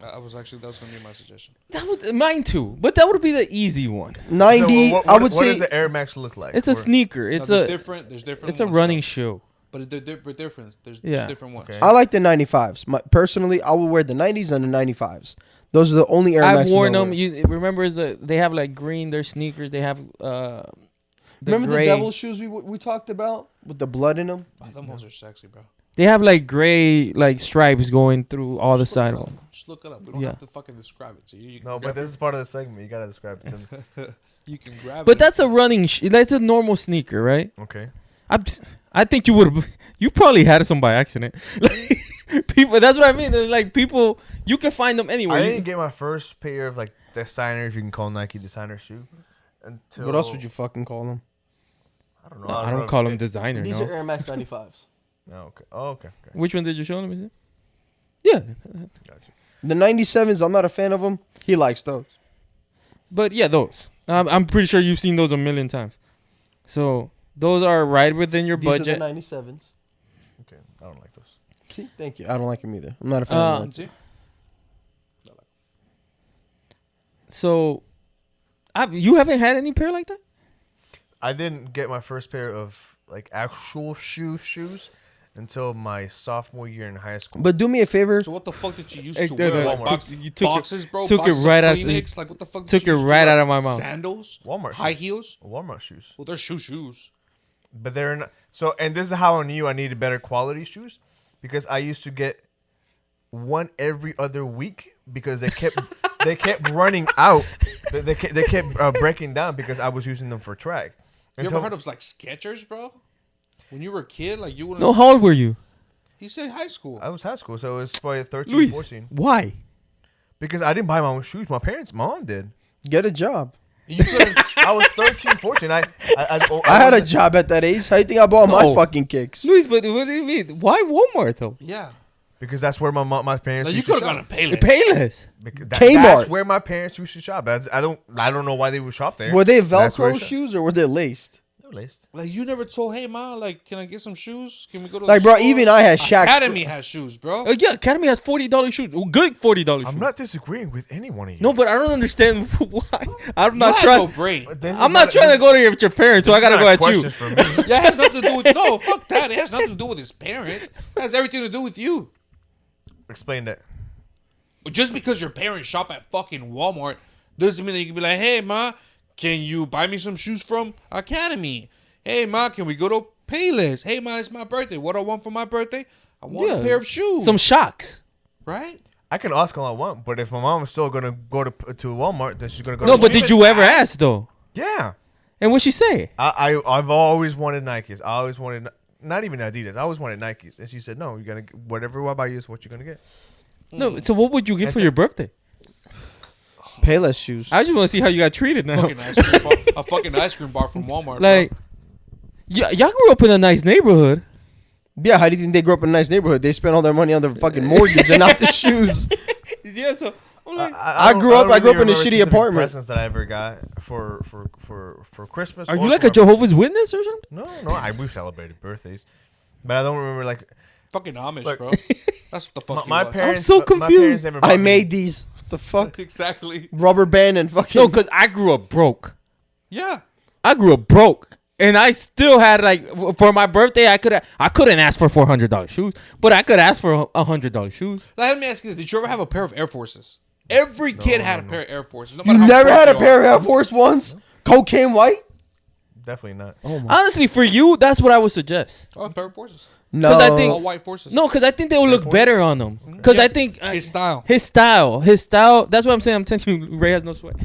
that was gonna be my suggestion. That was mine too, but that would be the easy one. 90, So what, I would what say. does the Air Max look like? It's a Or- sneaker. It's There's a different. There's different. it's a ones, running though. shoe. But they're different. There's Yeah. different ones. Okay. I like the 95s. Personally, I will wear the 90s and the 95s. Those are the only Air I've Maxes worn I'll them. wear. You remember they have like green. Their sneakers. They have Remember gray. the devil shoes we talked about with the blood in them? Oh, them ones are sexy, bro. They have like gray like stripes going through all the Just look it sidewalk. up. Just look it up. We don't Yeah. have to fucking describe it to you. You can No, grab but this is part of the segment. You got to describe it to me. You can grab it. But that's a running. That's a normal sneaker, right? Okay. I think you would. You probably had some by accident. Like, people. That's what I mean. There's like people. You can find them anywhere. I You didn't get my first pair of like designer, if you can call Nike designer shoe, until. What else would you fucking call them? I don't know. No, I know don't if call it- them designer. These No. are Air Max 95s. Oh, okay. Oh, okay. Okay. Which one did you show them? Is it? Yeah, Gotcha. The 97s, I'm not a fan of them. He likes those. but yeah, those. I'm pretty sure you've seen those a million times. So those are right within your These budget. are the 97s. Okay. I don't like those. See, thank you. I don't like them either. I'm not a fan of them. See? So, you haven't had any pair like that? I didn't get my first pair of like actual shoes until my sophomore year in high school. But do me a favor. So what the fuck did you use Hey, to no, wear? no, Like, Walmart. you took boxes, bro. took it Boxes of right out- Kleenex? Like what the fuck? took did you it use to right wear? out of my mouth. Sandals, Walmart high shoes. heels. Walmart shoes. Well, they're shoes. But they're not. So, and this is how I knew I needed better quality shoes, because I used to get one every other week because they kept running out. They kept breaking down because I was using them for track. You ever heard of like Skechers, bro? When you were a kid, like you wouldn't. No, how old were you? He said high school. I was high school, so it was probably 13, Luis, 14. why? Because I didn't buy my own shoes. My mom did. Get a job. You couldn't. I was 13, 14. I I had a job at that age. How you think I bought my No. fucking kicks? Luis, but what do you mean? Why Walmart though? Yeah. because that's where my parents. Like you used to could have shop. gone to Payless. Payless. Kmart. That's where my parents used to shop. I don't know why they would shop there. Were they That's where Velcro it shop- shoes or were they laced? They're laced. Like you never told, hey ma, like can I get some shoes? Can we go to Like, the bro, store? even I had Shaq's- Academy has shoes, bro. Yeah, Academy has $40 shoes. Well, good $40 shoes. I'm not disagreeing with any one of you. No, but I don't understand why. I'm not You had no trying. brain. But this is I'm not trying to go to your parents, so I gotta go at you. For me. That has nothing to do with no. Fuck that. It has nothing to do with his parents. It has everything to do with you. Explain that. Just because your parents shop at fucking Walmart doesn't mean that you can be like, hey ma, can you buy me some shoes from Academy? Hey ma, can we go to Payless? Hey ma, it's my birthday. What do I want for my birthday? I want Yeah. a pair of shoes. Some shocks. right? I can ask all I want, but if my mom is still gonna go to Walmart, then she's gonna go. No, to but Walmart. did you ever ask though? Yeah, And what'd she say? I've always wanted Nikes. I always wanted not even Adidas. I always wanted Nikes, and she said, "No, you're gonna whatever I buy you is what you're gonna get." No, so what would you get for your birthday? Payless shoes. I just want to see how you got treated now. Fucking ice cream bar, a fucking ice cream bar from Walmart. Like, Yeah, y'all grew up in a nice neighborhood. Yeah, how do you think they grew up in a nice neighborhood? They spent all their money on their fucking mortgage and not the shoes. Yeah, so I'm like, I grew up in a remember shitty specific apartment. Presents that I ever got for Christmas. are or you like for a Jehovah's Witness or something? No. We celebrated birthdays, but I don't remember like Fucking Amish, Look, bro. That's what the fuck. my he was. parents. so My confused. parents never I bought me- made these. What the fuck? Exactly. Rubber band and fucking. No, because I grew up broke. Yeah. I grew up broke, and I still had like for my birthday. I couldn't ask for $400 shoes, but I could ask for $100 shoes. Let me ask you this. Did you ever have a pair of Air Forces? Every kid had a pair of Air Forces. No You matter how never broke had a you pair are. of Air Force Ones? Cocaine white? Definitely not. Honestly, for you, that's what I would suggest. Oh, a pair of Forces. No. Because I think All white Forces. no, because I think they will look better on them. Because Yeah. I think His style. his style. That's what I'm saying. I'm telling you, Ray has no sweat.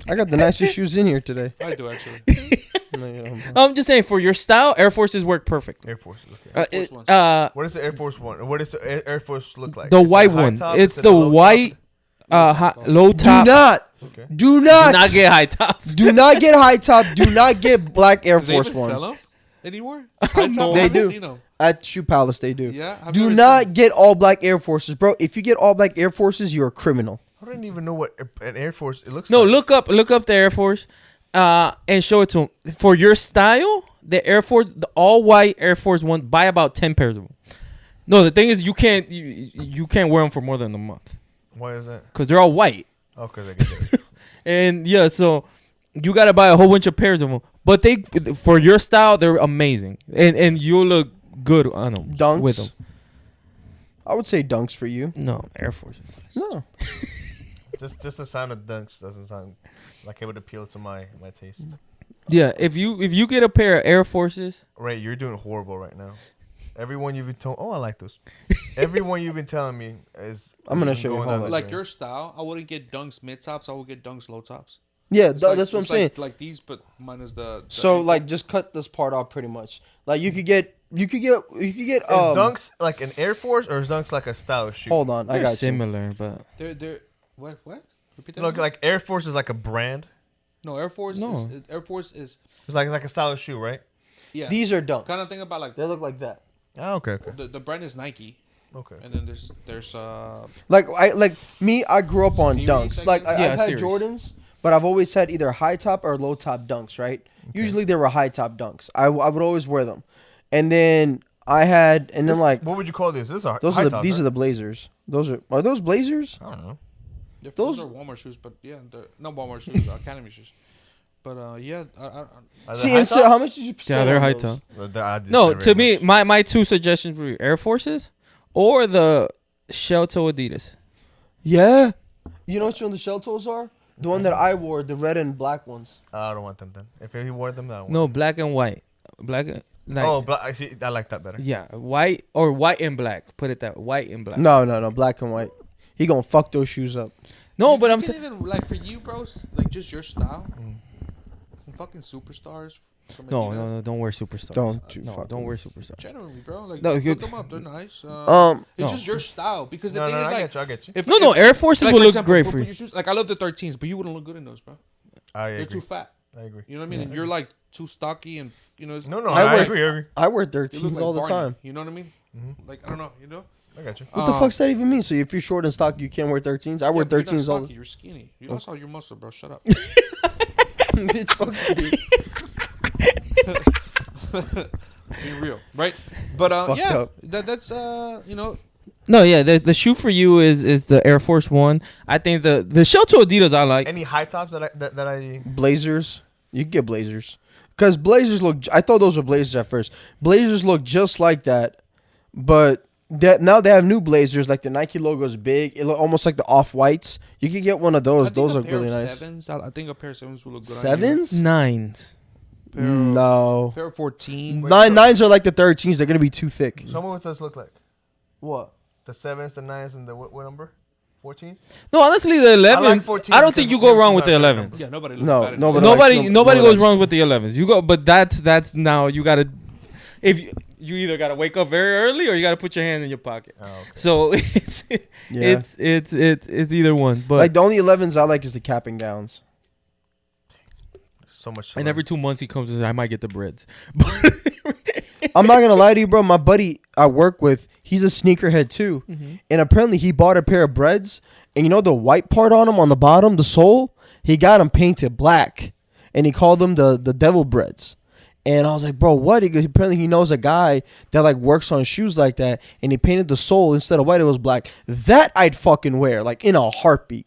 I got the nicest shoes in here today. I do actually. No, you don't. I'm just saying, for your style, Air Forces work perfectly. Air Force. Okay. Force Ones. What is the Air Force one? What does the Air Force look like? The Is it a white high one. top? It's Is it the a low white, low Do top. not. Okay. Do Do not. not get high top. Do not get high top. Do not get black Air Do they Force even ones. sell them anymore? No. They I haven't do. seen 'em. At Shoe Palace, they do. Yeah. I've Do never not seen get all black Air Forces, bro. If you get all black Air Forces, you're a criminal. I don't even know what an Air Force it looks No, like. look up the Air Force, and show it to him. For your style, the Air Force, the all white Air Force One, buy about 10 pairs of them. No, the thing is, you can't wear them for more than a month Why is that? because they're all white. Oh, because I get it. And yeah, so you gotta buy a whole bunch of pairs of them. But they, for your style, they're amazing, and you'll look good on them. Dunks. With them. I would say dunks for you. No, Air Forces. No. just the sound of dunks doesn't sound like it would appeal to my taste. Yeah, if you get a pair of Air Forces, Ray, you're doing horrible right now. Everyone you've been told, I like those. Everyone you've been telling me is. I'm gonna is show you. going Hold down on. that Like drain. your style, I wouldn't get dunks mid tops. I would get dunks low tops. Yeah, It's like- that's what I'm it's saying. Like these, but minus the So ankle. like, just cut this part off pretty much. Like you could get. Is dunks like an Air Force or is dunks like a style shoe? Hold on, I they're got you. similar, but they're what? Repeat that. Look, again? like Air Force is like a brand. No, Air Force. No. Air Force is It's like a style shoe, right? yeah. These are dunks. kind of thing about like They look like that. Oh, okay. the brand is Nike, Okay. and then there's Like me, I grew up on Series, dunks. I Like guess? Yeah, I've had series. Jordans, but I've always had either high top or low top dunks. Right? Usually they were high top dunks. I would always wear them, and then like What would you call these? These are those high are top, these right? are the Blazers. Are those Blazers? I don't know. those Those- are Walmart shoes, but yeah, they're not Walmart shoes, Academy shoes. But yeah, Are they See, high and so how tops? much did you spend? yeah, they're on high those? top. I just No, never to very me, much. my two suggestions for you: Air Forces or the shell toe Adidas. Yeah. You know which one the shell toes are? The one that I wore, the red and black ones. I don't want them then. If he wore them, I don't want No, black and white. Black. Like, Oh, I see. I like that better. yeah, white or white and black. Put it that white and black. No, black and white. He gonna fuck those shoes up. No, but I'm saying saying even like for you, bros, like just your style. Some fucking superstars. From Adidas. no, don't wear superstars. Don't you no, fucking- don't wear superstars. Generally, bro, like No, look good. them up. They're nice. It's no. just your style because the No, thing no, is I like get you. I get you. if No, Air Forces like, will for look example, great put for you. your shoes- like I love the 13s, but you wouldn't look good in those, bro. I They're agree. too fat. I agree. You know what I mean? And you're like too stocky, and you know. No, I I wear- agree. I agree. I wear You 13s look like all the Barney, time. You know what I mean? Like I don't know. You know. I got you. What the fuck's that even mean? So if you're short and stocky, you can't wear 13s? I wear Yeah, but you're not 13s all stocky, the You're skinny. You lost all your muscle, bro. Shut up. Bitch, fuck you. Be real, right? But Fucked yeah, up. that's you know. No, yeah, the shoe for you is the Air Force One. I think the shell toe Adidas I like. Any high tops that I Blazers. You can get Blazers. Because Blazers look... I thought those were Blazers at first. Blazers look just like that. But now they have new Blazers. Like the Nike logo is big. It look almost like the Off-Whites. You can get one of those. I think Those a look pair really of nice. Sevens, I think a pair of sevens will look good. Sevens? Nines. On you. No. Pair of 14. Nines are like the 13s. They're going to be too thick. someone with us look like What? the 7s, the 9s, and the what number? 14. No, honestly, the 11s. 14 I don't think because you go wrong 14 with the are better 11s. numbers. Yeah, nobody looks No, bad at nobody that. like- Nobody nobody goes likes- wrong with the 11s. You go, but that's now you gotta. If you either gotta wake up very early or you gotta put your hand in your pocket. Oh, okay. So it's either one. But Like the only 11s I like is the cap and gowns. so much. And every 2 months he comes and says, I might get the breads. I'm not gonna lie to you, bro. My buddy I work with, he's a sneakerhead too, and apparently he bought a pair of breads, and you know the white part on them on the bottom, the sole, he got them painted black, and he called them the devil breads. And I was like, bro, what? He goes, apparently he knows a guy that like works on shoes like that, and he painted the sole instead of white, it was black. That I'd fucking wear like in a heartbeat.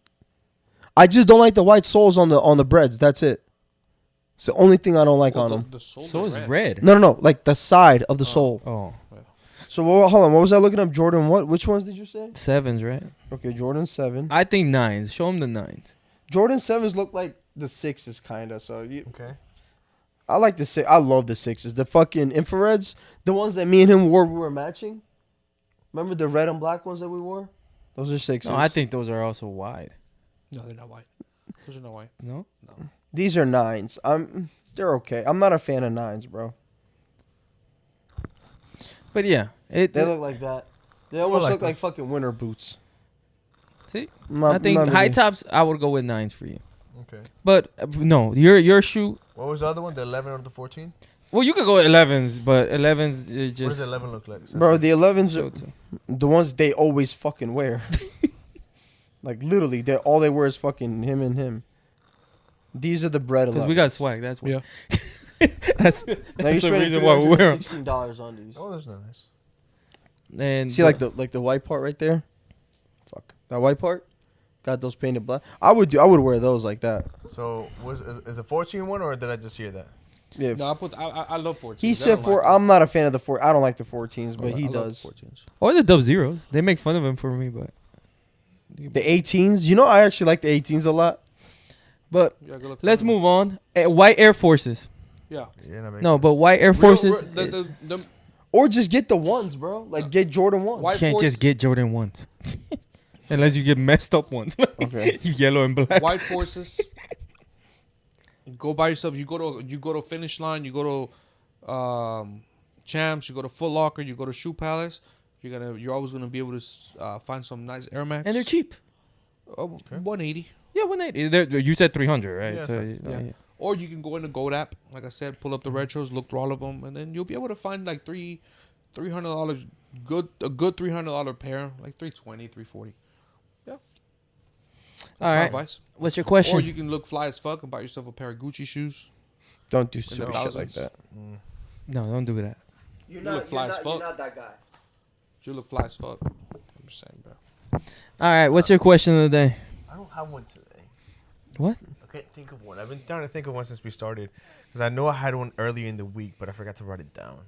I just don't like the white soles on the breads. That's it. It's the only thing I don't like on them. The sole So is it's red. No, like the side of the sole. Oh. So hold on, what was I looking up? Jordan, what? Which ones did you say? 7s, right? Okay, Jordan 7. I think 9s. Show him the 9s. Jordan 7s look like the 6s, kind of. So Okay. I like the 6. I love the 6s. The fucking infrareds, the ones that me and him wore, we were matching. Remember the red and black ones that we wore? Those are 6s. No, I think those are also wide. No, they're not white. Those are not white. No? These are 9s. They're okay. I'm not a fan of 9s, bro. But yeah. They look like that. They almost like look like those. fucking winter boots. See? Not- I think not high really. tops, I would go with 9s for you. Okay. But no, your shoe. What was the other one? The 11 or the 14? Well, you could go 11s, but 11s What just. does 11 look like? Bro, the 11s show are it to- the ones they always fucking wear. Like literally, all they wear is fucking him and him. These are the bread 11s. Cause we got swag. That's why. Yeah. that's Now that's the reason why we wear them. $16 on these. Oh, that's nice. And See, like the white part right there. Fuck that white part. Got those painted black. I would wear those like that. So, is the 14 one, or did I just hear that? Yeah. No, I love 14. He said 4. I'm not a fan of the 4. I don't like the 14s, but he I love does. the 14s. or the Dub Zeros. They make fun of him for me, but. The 18s. You know, I actually like the 18s a lot. But Yeah, good luck let's finding move on. White Air Forces. Yeah. Yeah, that makes No, sense. but white Air Forces. The Or just get the ones, bro. Like get Jordan 1s. White Can't Force- just get Jordan ones. Unless you get messed up ones. Okay. Yellow and black. White Forces. Go by yourself. You go to Finish Line. You go to Champs. You go to Foot Locker. You go to Shoe Palace. You're always gonna be able to find some nice Air Max. And they're cheap. Oh, 180. Yeah, 180. You said 300, right? Yeah, so, so- yeah. Or you can go in the Goat app, like I said, pull up the retros, look through all of them, and then you'll be able to find like $300 a good $300 pair, like $320, $340. Yeah. That's All my right. advice. What's your question? Or you can look fly as fuck and buy yourself a pair of Gucci shoes. Don't do the silly shit like thousands. that. No, don't do that. You're look fly as fuck. that guy. You look fly as fuck. I'm just saying, bro. All right. What's your question of the day? I don't have one today. What? I can't think of one. I've been trying to think of one since we started. Because I know I had one earlier in the week, but I forgot to write it down.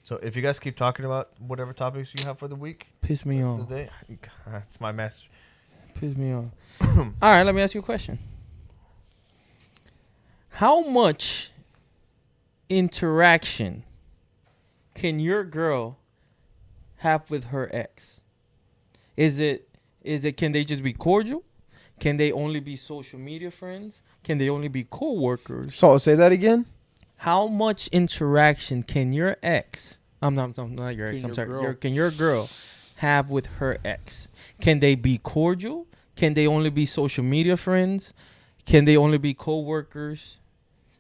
So if you guys keep talking about whatever topics you have for the week, Piss me the off. day, it's my master. Piss me off. All right. Let me ask you a question. How much interaction can your girl have with her ex? Is it can they just be cordial? Can they only be social media friends? Can they only be co-workers? So say that again. How much interaction can your ex? I'm not your ex. Can I'm your sorry. girl- Can your girl have with her ex? Can they be cordial? Can they only be social media friends? Can they only be co-workers?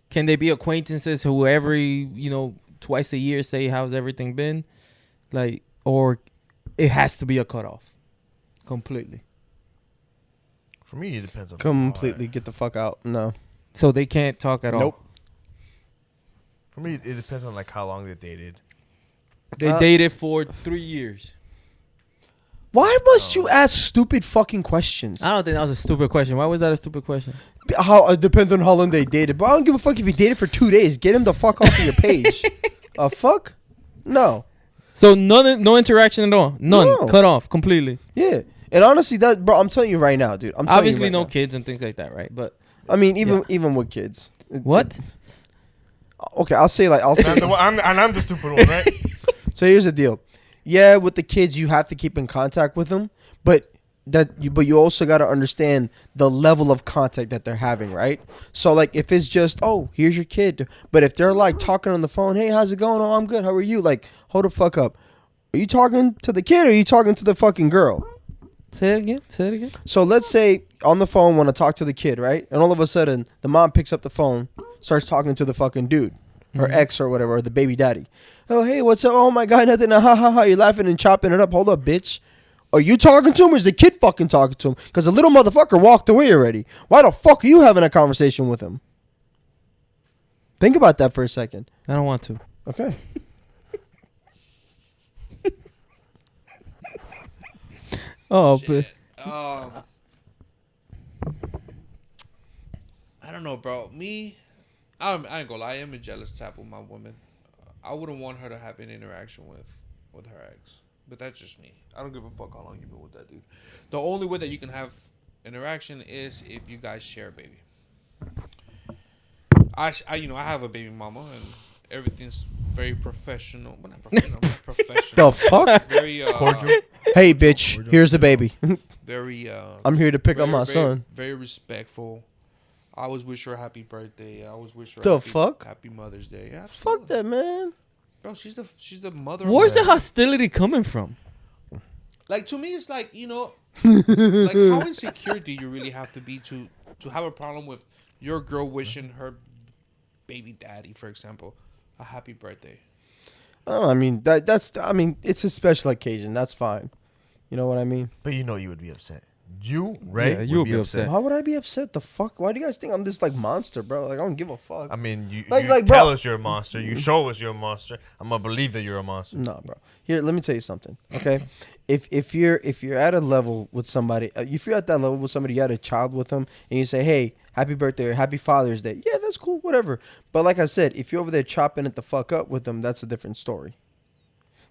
Can they be acquaintances who every twice a year say how's everything been? Like, or it has to be a cutoff completely. For me, it depends on Completely get the fuck out. No. So they can't talk at all. Nope. For me, it depends on like how long they dated. They dated for 3 years. Why must you ask stupid fucking questions? I don't think that was a stupid question. Why was that a stupid question? How it depends on how long they dated. But I don't give a fuck if you dated for 2 days. Get him the fuck off of your page. Fuck? No. So no interaction at all. None. No. Cut off completely. Yeah. And honestly, bro, I'm telling you right now, dude. I'm telling Obviously, you right no now. kids and things like that, right? But I mean, even with kids. what? Okay, I'll say. I'm the stupid one, right? So here's the deal. Yeah, with the kids, you have to keep in contact with them, but you also got to understand the level of contact that they're having, right? So like, if it's just, oh, here's your kid, but if they're like talking on the phone, hey, how's it going? Oh, I'm good. How are you? Like, hold the fuck up. Are you talking to the kid or are you talking to the fucking girl? Say it again. Say it again. So let's say on the phone want to talk to the kid, right? And all of a sudden the mom picks up the phone, starts talking to the fucking dude or ex or whatever, or the baby daddy. Oh, hey, what's up? Oh my God, nothing. Ha ha ha. You're laughing and chopping it up. Hold up, bitch. Are you talking to him or is the kid fucking talking to him? Because the little motherfucker walked away already. Why the fuck are you having a conversation with him? Think about that for a second. I don't want to. Okay. Oh, Shit. I don't know, bro. Me, I ain't gonna lie. I am a jealous type with my woman. I wouldn't want her to have any interaction with her ex. But that's just me. I don't give a fuck how long you've been with that dude. The only way that you can have interaction is if you guys share a baby. I have a baby mama and everything's very professional. Well, not professional, but professional. The fuck? Very Cordial. Hey, bitch. Here's the baby. very. I'm here to pick up very, my very, son. Very respectful. I always wish her a happy birthday. I always wish her The fuck? happy Mother's Day. Yeah, Fuck that, man. bro. She's the mother. Where's of the hostility coming from? Like, to me, it's like, like, how insecure do you really have to be to have a problem with your girl wishing her baby daddy, for example, a happy birthday? Oh, I mean it's a special occasion. That's fine. You know what I mean? But you would be upset. You, Ray, Yeah, you would be upset. Why would I be upset? The fuck? Why do you guys think I'm this like monster, bro? Like I don't give a fuck. I mean, you Like, tell bro. us you're a monster. You show us you're a monster. I'm gonna believe that you're a monster. No, bro. Here, let me tell you something. Okay, if you're at a level with somebody, if you're at that level with somebody, you had a child with them, and you say, "Hey, happy birthday or happy Father's Day," yeah, that's cool, whatever. But like I said, if you're over there chopping it the fuck up with them, that's a different story.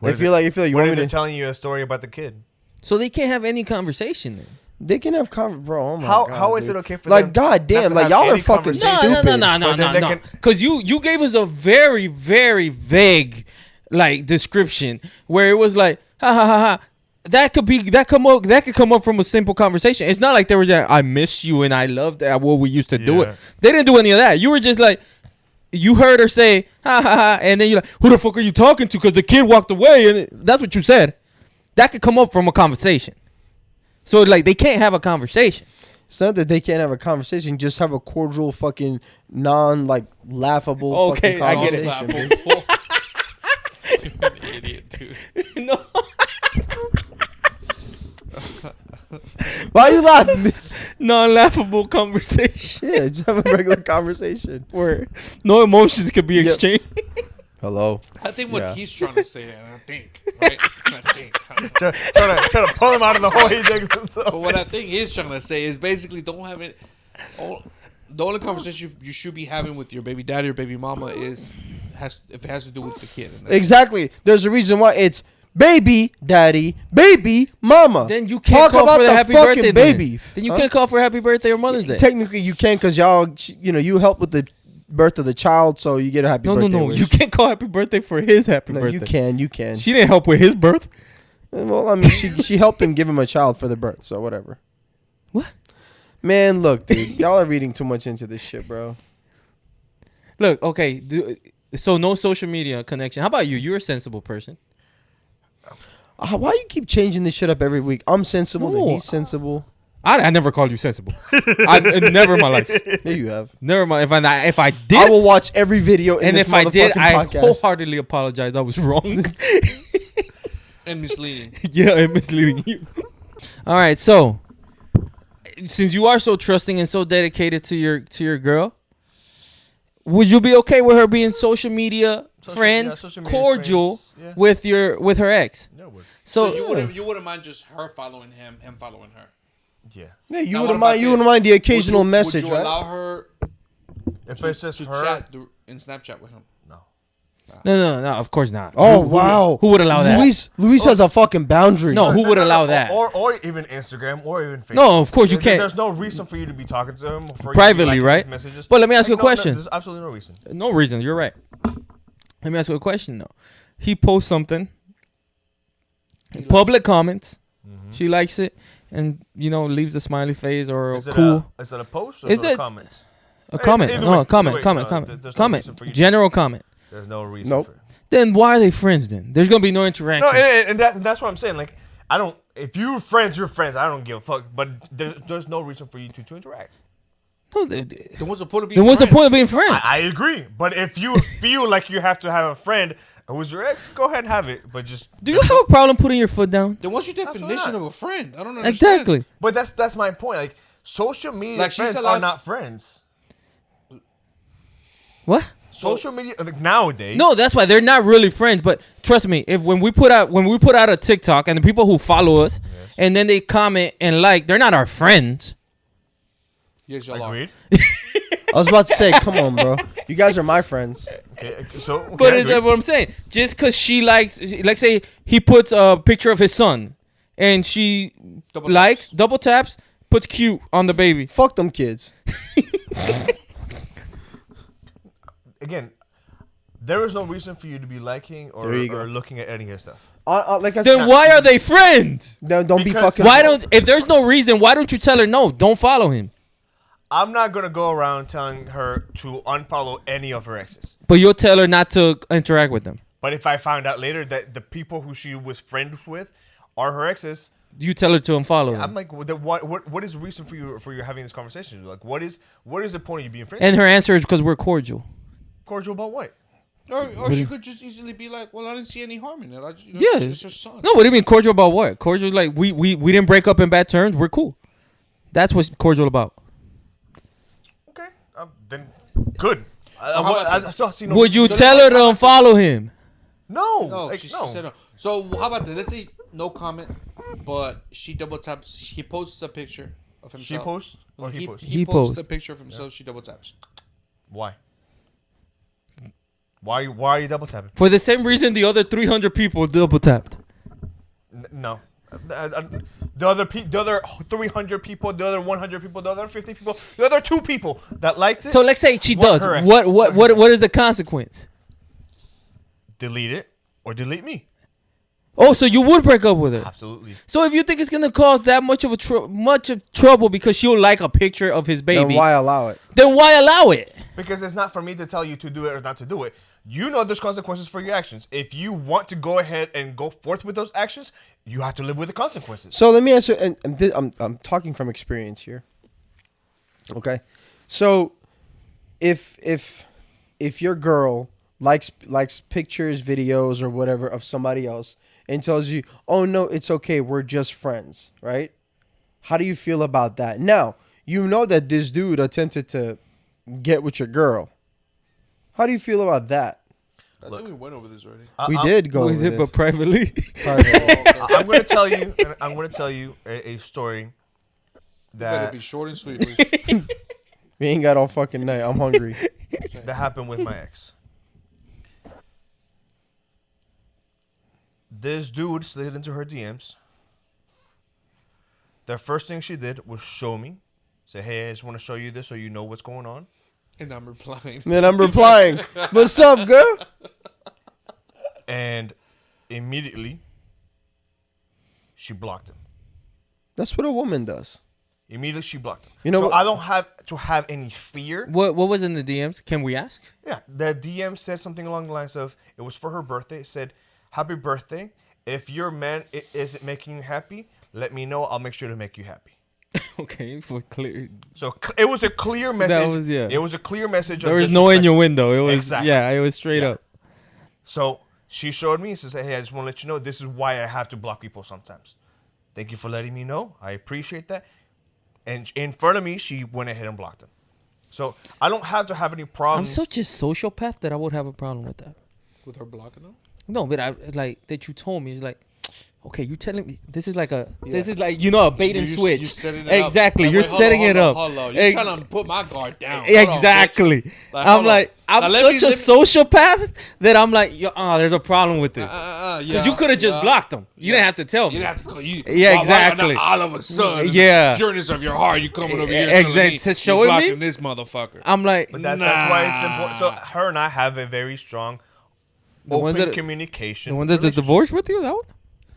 If you want What me if they're to, telling you a story about the kid? So they can't have any conversation then. they can have bro. Oh my How God, how is dude. it okay for like them? goddamn, not to like have y'all are any fucking conversation? stupid. But then they No. can- Because you gave us a very, very vague like description where it was like, ha ha ha ha. That could come up from a simple conversation. It's not like they were just, I miss you and I love that what we used to do Yeah. it. They didn't do any of that. You were just like, you heard her say, ha ha ha, and then you're like, who the fuck are you talking to? Because the kid walked away, and that's what you said. That could come up from a conversation. So like they can't have a conversation. It's not that they can't have a conversation, just have a cordial fucking laughable Okay, fucking I get it. conversation. bitch. You're an idiot, dude. No. Why are you laughing, miss? Non-laughable conversation Yeah, just have a regular conversation. where no emotions could be Yep. exchanged. Hello. I think what Yeah. he's trying to say, and I think, right? trying to pull him out of the hole he digs himself. But what I think he's trying to say is basically don't have it. The only conversation you should be having with your baby daddy or baby mama if it has to do with the kid. And that's Exactly. There's a reason why it's baby daddy, baby mama. Then you can't talk call about for the the happy fucking birthday. baby. Then you Huh? can't call for happy birthday or Mother's Day. Technically, you can because you help with the birth of the child, so you get a happy birthday. No. wish. You can't call happy birthday for his happy No, birthday. you can. She didn't help with his birth. Well, I mean, she helped him give him a child for the birth, so whatever. What? Man, look, dude, y'all are reading too much into this shit, bro. Look, okay. So no social media connection. How about you? You're a sensible person. Why you keep changing this shit up every week? I'm sensible, then No. he's sensible. I never called you sensible. Never in my life. Yeah, you have. Never in my. If I did, I will watch every video in and this if I did, motherfucking I podcast. wholeheartedly apologize. I was wrong. and misleading. Yeah, I'm misleading you. All right, so since you are so trusting and so dedicated to your girl, would you be okay with her being social media friends, social media cordial friends, yeah. with her ex? No, would. So So, you wouldn't mind just her following him following her. Yeah. Yeah, you Now, wouldn't what mind. about You this? wouldn't mind the occasional Would you message, right? allow her If it's just to her, chat in Snapchat with him? no. no, of course not. Oh Who- wow! who would allow that? Luis has a fucking boundary. No, who would allow that? Or even Instagram, or even Facebook. No, of course you can't. There's no reason for you to be talking to him. For Privately, you to be right? liking his messages. But let me ask you a No, question. there's absolutely no reason. No reason. You're right. Let me ask you a question though. He posts something, public comments. She likes it, and leaves a smiley face or Is it cool. is it a post or Is is it it- a comment? A comment. Either No, way, a comment. either way, Comment. no, Comment. there's no reason for Comment. you to- General comment. There's no reason Nope. for it. Then why are they friends then? There's gonna be no interaction. No, and that's what I'm saying. Like, I don't. if you're friends, you're friends. I don't give a fuck. But there's no reason for you to interact. No, Then what's the point of being then what's the friends? point of being friends? I agree. But if you feel like you have to have a friend who's your ex, go ahead and have it. But just Do you have a problem putting your foot down? Then what's your Absolutely definition not. of a friend? I don't understand. Exactly. But that's my point. Like social media Like, she's friends allowed- are not friends. What? Social media like, nowadays. No, that's why they're not really friends. But trust me, if when we put out a TikTok and the people who follow us and then they comment and like, they're not our friends. Yes, y'all are. Agreed. I was about to say, come on, bro. You guys are my friends. Okay, so okay, But I is agree. that what I'm saying? Just because she likes, like, say he puts a picture of his son, and she Double likes, taps. double taps, puts cute on the baby. Fuck them kids. Again, there is no reason for you to be liking or, There you go. or looking at any of his stuff. Like I Then said, why are they friends? don't be Because- fucking. Why don't? If there's no reason, why don't you tell her no? Don't follow him. I'm not gonna go around telling her to unfollow any of her exes. But you'll tell her not to interact with them. But if I found out later that the people who she was friends with are her exes, You tell her to unfollow them. I'm like, what is the reason for you having this conversation? Like, what is the point of you being friends? And her answer is because we're cordial. Cordial about what? Or she could just easily be like, well, I didn't see any harm in it. Yeah. It's your son. No, what do you mean cordial about what? Cordial is like we didn't break up in bad terms. We're cool. That's what's cordial about. Okay, then good. how about I still see no. Would you reason- tell her to unfollow him? No, No, like, she no. said no. So how about this? Let's say no comment, but she double taps. He posts a picture of himself. She posts or he He, posts? he He posts posts. a picture of himself. She double taps. Why? Why are you double tapping? For the same reason the other 300 people double tapped. No. The other 300 people, the other 100 people, the other 50 people, the other 2 people that liked it. So let's say she What does. her exes? What is the consequence? delete it or delete me. Oh, so you would break up with her. Absolutely. So if you think it's gonna cause that much of trouble because she'll like a picture of his baby, Then why allow it? then why allow it? Because it's not for me to tell you to do it or not to do it. You know there's consequences for your actions. If you want to go ahead and go forth with those actions, you have to live with the consequences. So let me answer, and I'm talking from experience here. Okay, so if your girl likes pictures, videos, or whatever of somebody else and tells you, "Oh no, it's okay, we're just friends," right? How do you feel about that? Now you know that this dude attempted to get with your girl. How do you feel about that? I think we went over this already. We did go With over it, but this. privately. I'm going to tell you a story Better that be short and sweet, please. We ain't got all fucking night. I'm hungry. that happened with my ex. This dude slid into her DMs. The first thing she did was show me. Say, hey, I just want to show you this so you know what's going on. And I'm replying. Then I'm replying, "What's up, girl?" And immediately, she blocked him. That's what a woman does. Immediately, she blocked him. You know so what- I don't have to have any fear. What was in the DMs? Can we ask? Yeah, the DM said something along the lines of, it was for her birthday. It said, happy birthday. If your man isn't making you happy, let me know. I'll make sure to make you happy. Okay, for clear. So it was a clear message. was- yeah. It was a clear message. There of was no disrespect. innuendo. It was Exactly. yeah, it was straight Yeah. up. So she showed me. She said, hey, I just want to let you know this is why I have to block people sometimes. Thank you for letting me know. I appreciate that. And in front of me, she went ahead and blocked him. So I don't have to have any I'm problems. such a sociopath that I would have a problem with that. With her blocking him? No, but I like that you told me. It's like, okay, you telling me this is like a this is like a bait and switch. You setting it up. Exactly, Like, you're wait, hold setting on, it hold up. on, hold on. You're Ex- trying to put my guard down. Hold on, bitch. Exactly. Like, I'm hold on. like, I'm Now, let me- such a sociopath that I'm like, there's a problem with this. Yeah, Because you could have just blocked them. You didn't have to tell me. You didn't have to call you. Yeah, why exactly. not all of a sudden, Yeah. the pureness of your heart, you coming over here Exact- telling me to you're showing me? blocking this motherfucker. I'm like, But that's why it's important. So her and I have a very strong The ones open that- communication. the one that's the relationship. divorce with you, that one?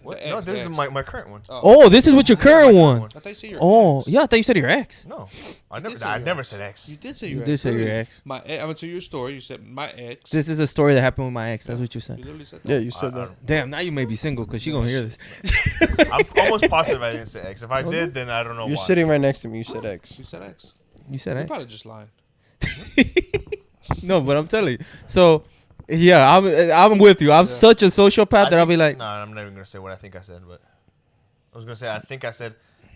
What? The No, ex, this the is ex. my current one. Oh, this is with your current one. I thought you said your Oh, ex. yeah, I thought you said your ex. No, I You never. did say I your never ex. said ex. You did say You your did ex. say your ex. I went to your story. You said my ex. This is a story that happened with my ex. That's what you You said. literally said that. Yeah, you said that. Damn, now you may be single because she gonna hear this. I'm almost positive I didn't say ex. If I did, then I don't know You're why. sitting right next to me. You said X. You said ex. You said You're ex? probably just lying. No, but I'm telling you. So, yeah, I'm with you. I'm such a sociopath that I'll be like, Nah, I'm not even gonna say what I think I said, but I was gonna say I think I said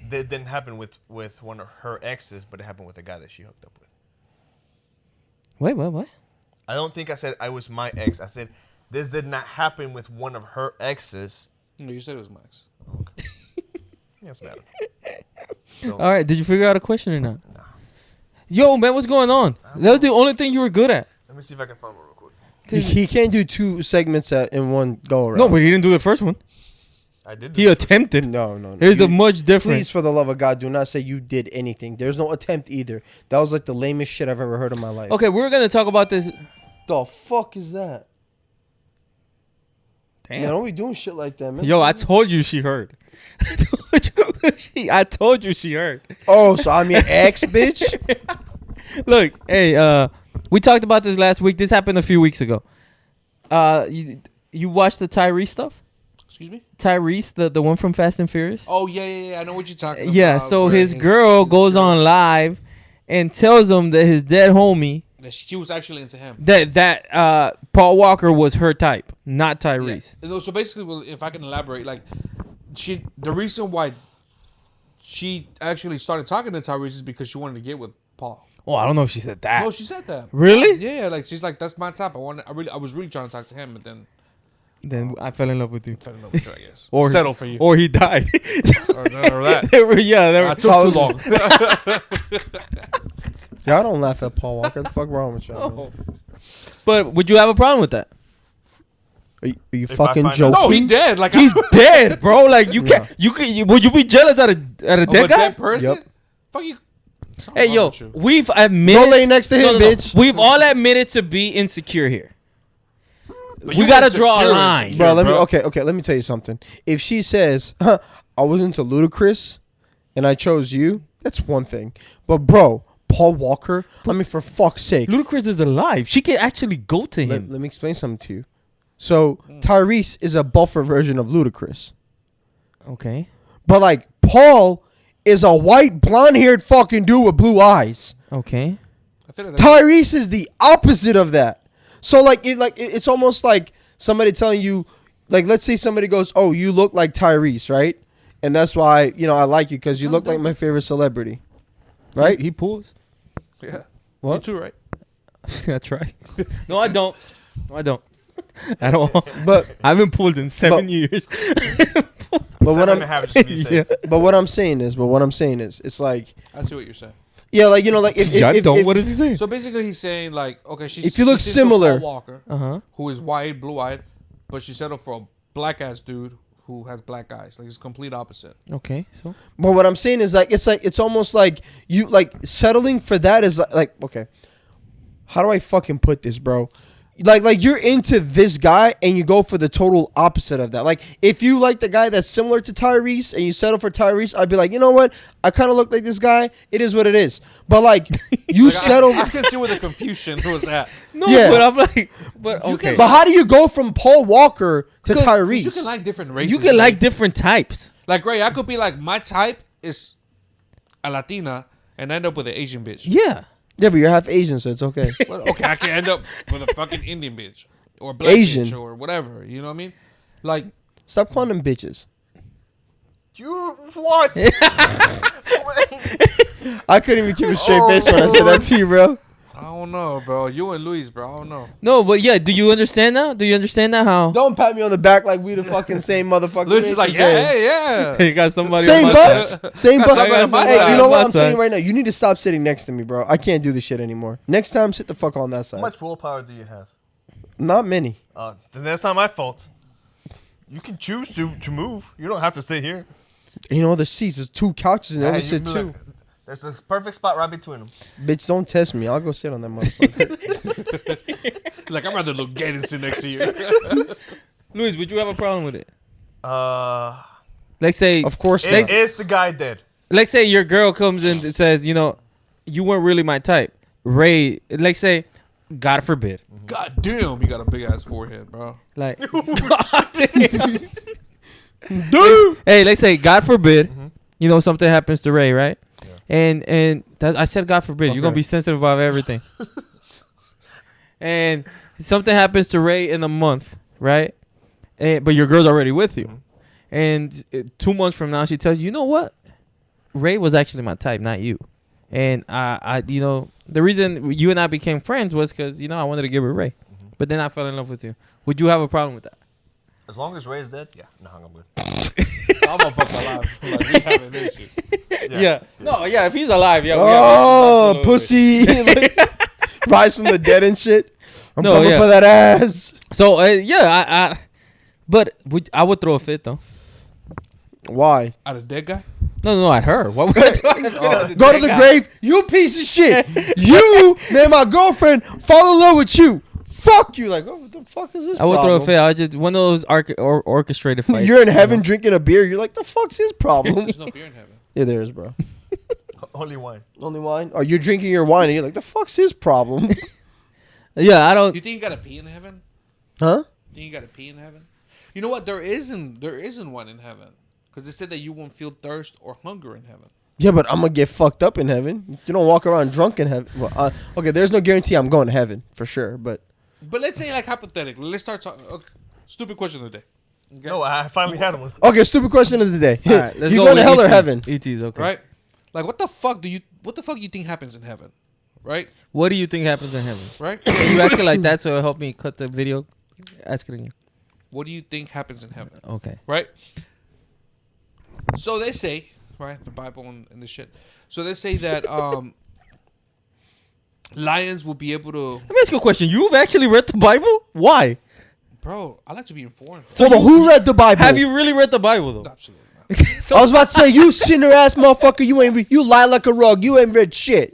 that didn't happen with one of her exes, but it happened with a guy that she hooked up with. wait, what? I don't think I said I was my ex. I said this did not happen with one of her exes. No, you said it was Max. Yes, madam. So, All right, did you figure out a question or not? Yo, man, what's going on? That was the only thing you were good at. let me see if I can find one real quick. He can't do 2 segments in one go around. No, but he didn't do the first one. I did. He do this. attempted. No, no. There's You- a much difference. Please, for the love of God, do not say you did anything. There's no attempt either. That was like the lamest shit I've ever heard in my life. Okay, we're gonna talk about this. The fuck is that? Damn. Man, don't be doing shit like that, man. Yo, I told you she heard. I told you she heard. Oh, so I'm your ex, bitch? Look, hey, we talked about this last week. This happened a few weeks ago. You watched the Tyrese stuff? Excuse me? Tyrese, the one from Fast and Furious? Oh, yeah. I know what you're talking about. Yeah, so where his girl goes girl- on live and tells him that his dead homie, that she was actually into him. that Paul Walker was her type, not Tyrese. Yeah. No, so basically, well, if I can elaborate, like, the reason why she actually started talking to Tyrese is because she wanted to get with Paul. Oh, I don't know if she said that. No, she said that. Really? Yeah, like she's like, that's my type. I was really trying to talk to him, but then Then I fell in love with you. fell in love with you, I guess. Or settle for you. Or he died. Or that. Yeah, they were I took too long. Y'all don't laugh at Paul Walker. What the fuck wrong with y'all? man? But would you have a problem with that? Are you If I fucking find out- joking? No, he dead. Like He's I'm dead, bro. Like you Yeah. can't. Would you be jealous at a a dead guy? dead person. Yep. Fuck you. Hey, Something yo, wrong with you. we've admitted. Don't lay next to him, bitch. We've all admitted to be insecure here. But We you gotta insecure, draw a line. insecure, Bro, let me bro. okay, let me tell you something. If she says, I was into Ludacris and I chose you, that's one thing. But bro, Paul Walker, I mean, for fuck's sake. Ludacris is alive. She can actually go to him. Let me explain something to you. So Tyrese is a buffer version of Ludacris. Okay. But like Paul is a white blonde-haired fucking dude with blue eyes. Okay. I feel like Tyrese is the opposite of that. So it's almost like somebody telling you, like, let's say somebody goes, "Oh, you look like Tyrese, right?" And that's why I like you because you look like my favorite celebrity, right? He pulls. yeah. What? You too, right? That's right. No, I don't. No, I don't. At all. But I haven't pulled in 7 years. but what Something I'm happens to be safe. Yeah. but what I'm saying is, it's like, I see what you're saying. yeah, like like if I don't. if- What is he saying? So basically, he's saying like, okay, she's If you look she's into similar- Paul Walker, Uh-huh. who is white, blue-eyed, but she settled for a black-ass dude who has black eyes. Like it's complete opposite. Okay. So. But what I'm saying is it's almost like you like settling for that is like okay. How do I fucking put this, bro? Like you're into this guy and you go for the total opposite of that. Like if you like the guy that's similar to Tyrese and you settle for Tyrese, I'd be like, you know what? I kind of look like this guy. It is what it is. But like you Like, settle. I can see where the confusion was at. No, Yeah. but I'm like, but okay. But how do you go from Paul Walker to Good. Tyrese? You can like different races. You can like right? different types. Like Ray, I could be like, my type is a Latina and end up with an Asian bitch. Yeah. Yeah, but you're half Asian, so it's okay. Well, okay, I can end up with a fucking Indian bitch or black Asian. bitch or whatever. You know what I mean? Like, Stop calling them bitches. You what? I couldn't even keep a straight face when I said that to you, bro. I don't know, bro. You and Luis, bro. I don't know. No, but yeah. Do you understand now? Do you understand now how? Don't pat me on the back like we the fucking same motherfucker. Luis is like, yeah. You got somebody. Same on my bus, side. same bus. somebody on my Hey, side. you know what My I'm saying side. right now? You need to stop sitting next to me, bro. I can't do this shit anymore. Next time, sit the fuck on that How side. much willpower do you have? Not many. Then that's not my fault. You can choose to move. You don't have to sit here. You know, there's seats. There's 2 couches and Yeah, there we you sit can be 2. like- there's this perfect spot right between them. Bitch, don't test me. I'll go sit on that motherfucker. Like, I'd rather look gay than sit next to you. Luis, would you have a problem with it? Let's say, Of course not. Is the guy dead? let's say your girl comes in and says, you know, you weren't really my type. Ray, let's say, God forbid. God damn, you got a big ass forehead, bro. Like, dude. Hey, let's say, God forbid, you know, something happens to Ray, right? Yeah. And that, I said, God forbid, you're gonna Okay. be sensitive about everything. And something happens to Ray in a month, right? But your girl's already with you. And 2 months from now, she tells you, you know what? Ray was actually my type, not you. And I, you know, the reason you and I became friends was because, you know, I wanted to give her Ray. But then I fell in love with you. Would you have a problem with that? As long as Ray's dead, yeah. No, I'm good. I'm gonna fuck alive. Like, we having issues. Yeah. No, yeah, if he's alive, yeah. Oh, pussy. Like, rise from the dead and shit. I'm No, coming yeah. for that ass. So, yeah, but I would throw a fit, though. Why? At a dead guy? No, at her. What would I do? Go to the grave. You piece of shit. You made my girlfriend fall in love with you. Fuck you. Like, oh, what the fuck is this? I would throw a problem? fit. I would just one of those orchestrated fights. You're in you heaven know? drinking a beer. You're like, the fuck's his problem? There's no beer in heaven. Yeah, there is, bro. Only wine. Only wine? Oh, you're drinking your wine and you're like, the fuck's his problem? Yeah, I don't. You think you gotta pee in heaven? Huh? Think you gotta pee in heaven? You know what? There isn't one in heaven. Because it said that you won't feel thirst or hunger in heaven. Yeah, but I'm going to get fucked up in heaven. You don't walk around drunk in heaven. Well, okay, there's no guarantee I'm going to heaven for sure, but. But let's say, like, hypothetically. Let's start talking. Okay. Stupid question of the day. Okay. No, I finally had one. Okay, stupid question of the day. All right, let's You go going to with hell or ETs. heaven? ETs, okay. Right? Like, what the fuck do you think happens in heaven? Right? What do you think happens in heaven? Right? You acting like that, so it'll help me cut the video. Ask it again. What do you think happens in heaven? Okay. Right? So they say, right, the Bible and this shit. So they say that lions will be able to. Let me ask you a question. You've actually read the Bible? Why? Bro, I like to be informed. Hold on, who read the Bible? Have you really read the Bible, though? Absolutely not. So, I was about to say, you sinner ass motherfucker, you lie like a rug. You ain't read shit.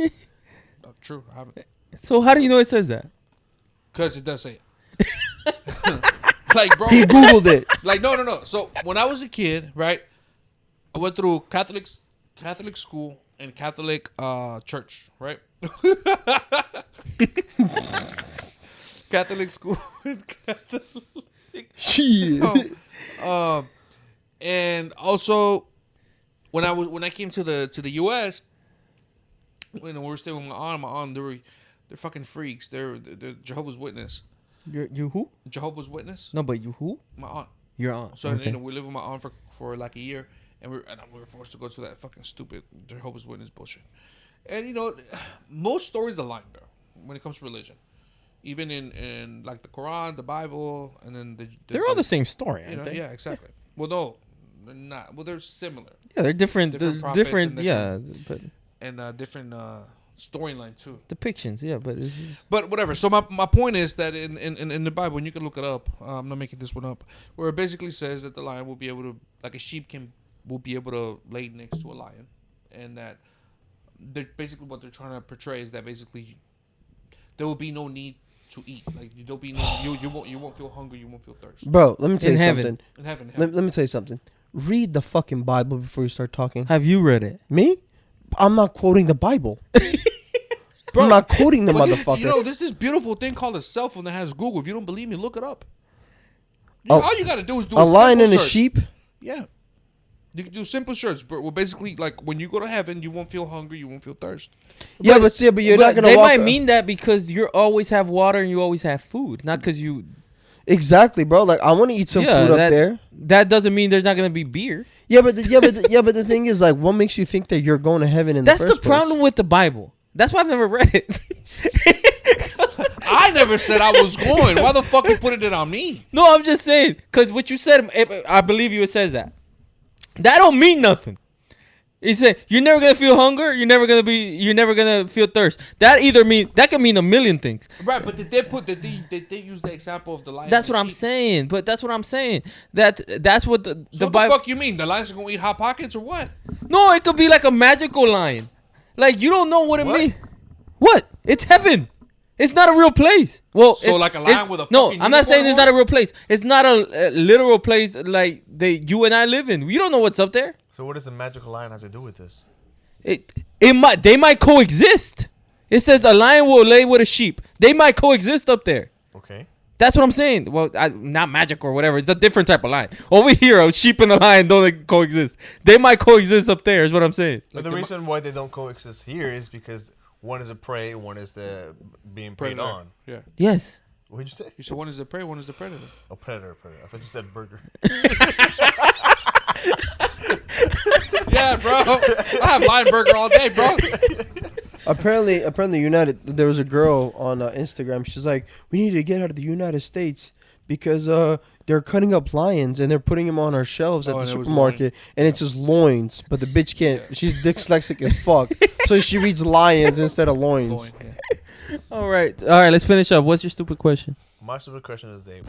No, true, I haven't. so how do you know it says that? Because it does say it. Like, bro. He Googled it. Like, no. So when I was a kid, right, I went through Catholic school and Catholic church, right? Catholic school and Catholic. Shit. And also when I came to the U.S. when we were staying with my aunt, they're fucking freaks. They're Jehovah's Witness. You who? Jehovah's Witness. No, but you who? My aunt. Your aunt. So Okay. you know, we lived with my aunt for like a year, and we were forced to go to that fucking stupid Jehovah's Witness bullshit. And you know, most stories align, bro, when it comes to religion. Even in like the Quran, the Bible, and then They're all the same story, You aren't know, they? yeah, exactly. Well, no, they're not. Well, they're similar Yeah, they're different. Different Different, prophets different and yeah, but and different storyline too. depictions. Yeah, but it's, But whatever. So my point is that in the Bible, and you can look it up. I'm not making this one up. Where it basically says that the lion will be able to, like a sheep will be able to lay next to a lion, and that they're basically what they're trying to portray is that basically there will be no need to eat. Like there'll be no you won't feel hunger. You won't feel thirst. Bro, let me tell In you heaven. something. In heaven. Let me tell you something. Read the fucking Bible before you start talking. have you read it? Me? I'm not quoting the Bible. Bro, I'm not quoting the but motherfucker. You know, there's this beautiful thing called a cell phone that has Google. If you don't believe me, look it up. Oh, All you gotta do is do a lion simple and a search. sheep? Yeah. You can do simple search, but well, basically, like when you go to heaven, you won't feel hunger, you won't feel thirst. Yeah, but see, but you're not gonna They walk. might mean that because you always have water and you always have food, not because you. Exactly, bro. Like I want to eat some Yeah, food up that- there. That doesn't mean there's not gonna be beer. Yeah, but the thing is, like, what makes you think that you're going to heaven in That's the the first place? problem with the Bible. That's why I've never read it. I never said I was going. Why the fuck you putting it on me? No, I'm just saying because what you said, I believe you. It says that. That don't mean nothing. It said you're never gonna feel hunger. You're never gonna feel thirst. That can mean a million things. Right, but did they use the example of the lion? That's and what the I'm sheep? saying. But that's what I'm saying. That's what So the what the Bible. fuck you mean? The lions are gonna eat hot pockets or what? No, it could be like a magical lion. Like you don't know what it means. What? It's heaven. It's not a real place. Well, So like a lion with a no. fucking I'm not saying it's unicorn not a real place. It's not a literal place like you and I live in. You don't know what's up there. So what does the magical lion have to do with this? They might coexist. It says a lion will lay with a sheep. They might coexist up there. Okay. That's what I'm saying. Well, not magic or whatever. It's a different type of lion. Over here, a sheep and a lion don't coexist. They might coexist up there. Is what I'm saying. But the reason why they don't coexist here is because one is a prey, one is being preyed predator. on. Yeah. Yes. What did you say? You said one is the prey, one is the predator. Oh, predator. I thought you said burger. Yeah, bro. I have lion burger all day, bro. Apparently, there was a girl on Instagram. She's like, we need to get out of the United States because they're cutting up lions and they're putting them on our shelves at the supermarket, and it's just loins. But the bitch can't. She's dyslexic as fuck, so she reads lions instead of loins. Loin, yeah. All right. Let's finish up. What's your stupid question? My stupid question is, Dave.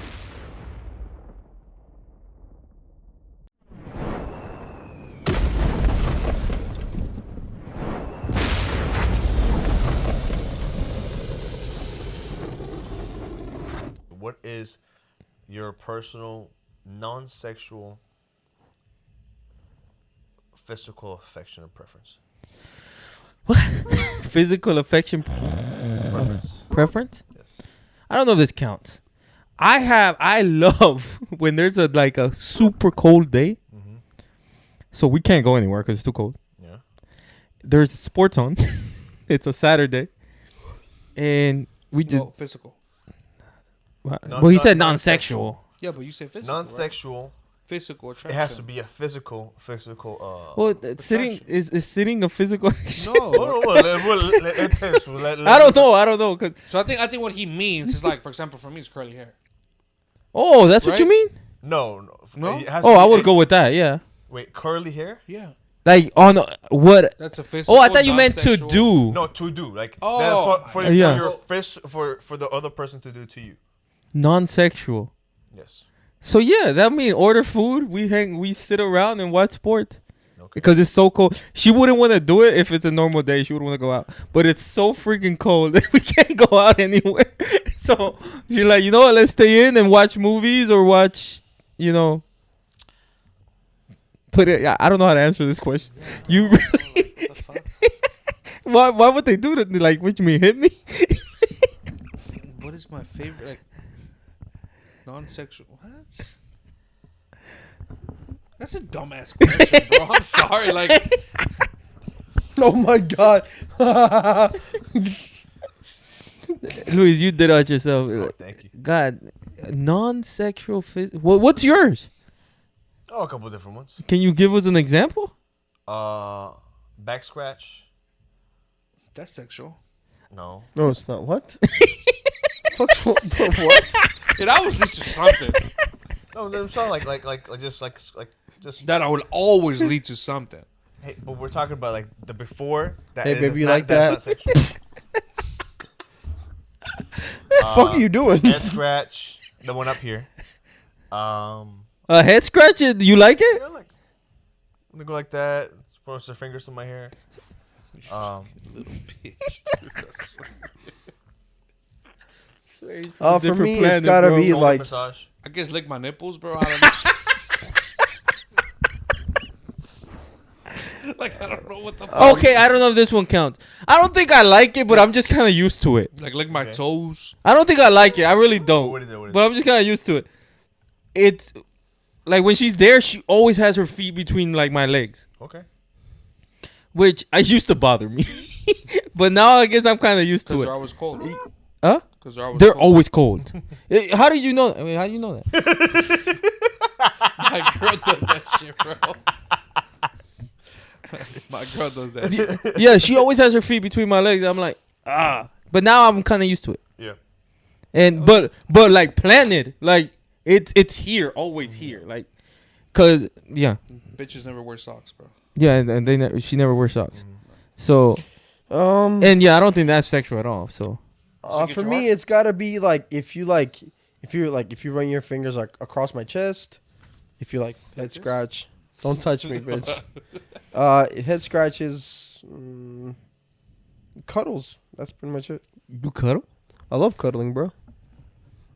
What is your personal, non-sexual, physical affection and preference? Physical affection preference? Yes. I don't know if this counts. I love when there's a super cold day. Mm-hmm. So we can't go anywhere because it's too cold. Yeah. There's sports on. It's a Saturday. And we just... Well, physical. well, he said non-sexual. Yeah, but you say physical. Non-sexual. Right? Physical It attraction. has to be a physical. Well, sitting is sitting a physical action? No. I don't know. Cause So I think what he means is like, for example, for me, it's curly hair. that's what you Right? mean? No? It has to I be would go with that. Yeah. Wait, curly hair? Yeah. Like on what? That's a physical. Oh, I thought you meant to non-sexual. do. No, to do like Oh. for Yeah. your fist for the other person to do to you. Non-sexual. Yes. So yeah, that mean order food. We sit around and watch sports Okay. because it's so cold. She wouldn't want to do it if it's a normal day. She would want to go out, but it's so freaking cold that we can't go out anywhere. So she's like, you know what? Let's stay in and watch movies or watch, Put it. I don't know how to answer this question. You really? Why would they do that? Like, what you mean? Hit me? What is my favorite? Like, non-sexual. What? That's a dumbass question, bro. I'm sorry. Like, Oh my god. Luis, you did out yourself. Oh, thank you. God, non-sexual. What's yours? Oh, a couple different ones. Can you give us an example? Back scratch. that's sexual. No. No, it's not. What? Fuck's what? It always leads to something. No, I'm saying like just. That I will always lead to something. Hey, but we're talking about like the before. That Hey, is baby, you not, like that's that? Not sexual. Fuck are you doing? Head scratch. The one up here. A head scratch? You like it? Yeah, like I'm gonna go like that. Put some fingers to my hair. Little bitch. For me, it's gotta be Shoulder like massage. I guess lick my nipples, bro. I don't know. Like, I don't know what the fuck. Okay, I don't know if this one counts. I don't think I like it, but I'm just kind of used to it. Like, lick my Okay. toes. I don't think I like it. I really don't. What is it? But I'm just kind of used to it. It's like when she's there, she always has her feet between like my legs, Okay. which I used to bother me. But now I guess I'm kind of used Because to they're it. always cold. Huh? Because they're always They're cold. always cold. How do you know? I mean, how do you know that? My girl does that shit, bro. My girl does that. Yeah, she always has her feet between my legs. I'm like, ah. But now I'm kind of used to it. Yeah. And but like planted, like it's here, always here, like, cause yeah, Bitches never wear socks, bro. yeah, and she never wears socks. So and yeah, I don't think that's sexual at all. So get for your me, heart? it's gotta be like if you run your fingers like across my chest, if you like head this? scratch, don't touch me, bitch. Head scratches, cuddles. That's pretty much it. you cuddle? I love cuddling, bro.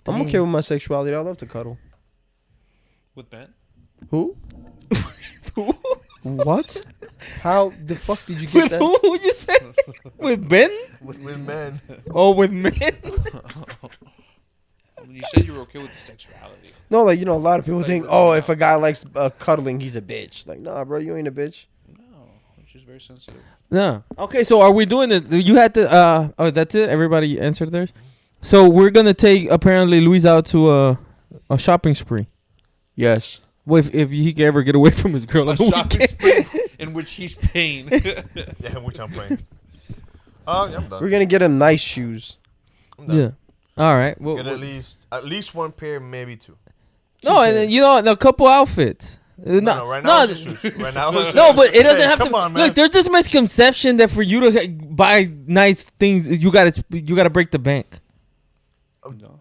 I'm okay with my sexuality. I love to cuddle. With Ben? Who? What? How the fuck did you get With that? who would you say? With Ben? With men. Oh, with men? When you said you were okay with the sexuality. No, like, you know, a lot of people think, oh, if a guy likes cuddling, he's a bitch. Like, nah, bro, you ain't a bitch. No, it's just very sensitive. No. Okay, so are we doing it? You had to. Oh, that's it. Everybody answered theirs. So we're gonna take apparently Luis out to a shopping spree. Yes. Well, if he can ever get away from his girl, A on the shopping weekend. spree in which he's paying. Yeah, which I'm playing. Oh, yeah, I'm done. We're going to get him nice shoes. I'm done. Yeah. All right. Well, Get at least one pair, maybe two. no, and then, you know, a couple outfits. No, right now it's just shoes. Right now it's just No, but it doesn't Hey, have come to. on, man. Look, there's this misconception that for you to buy nice things, you gotta break the bank.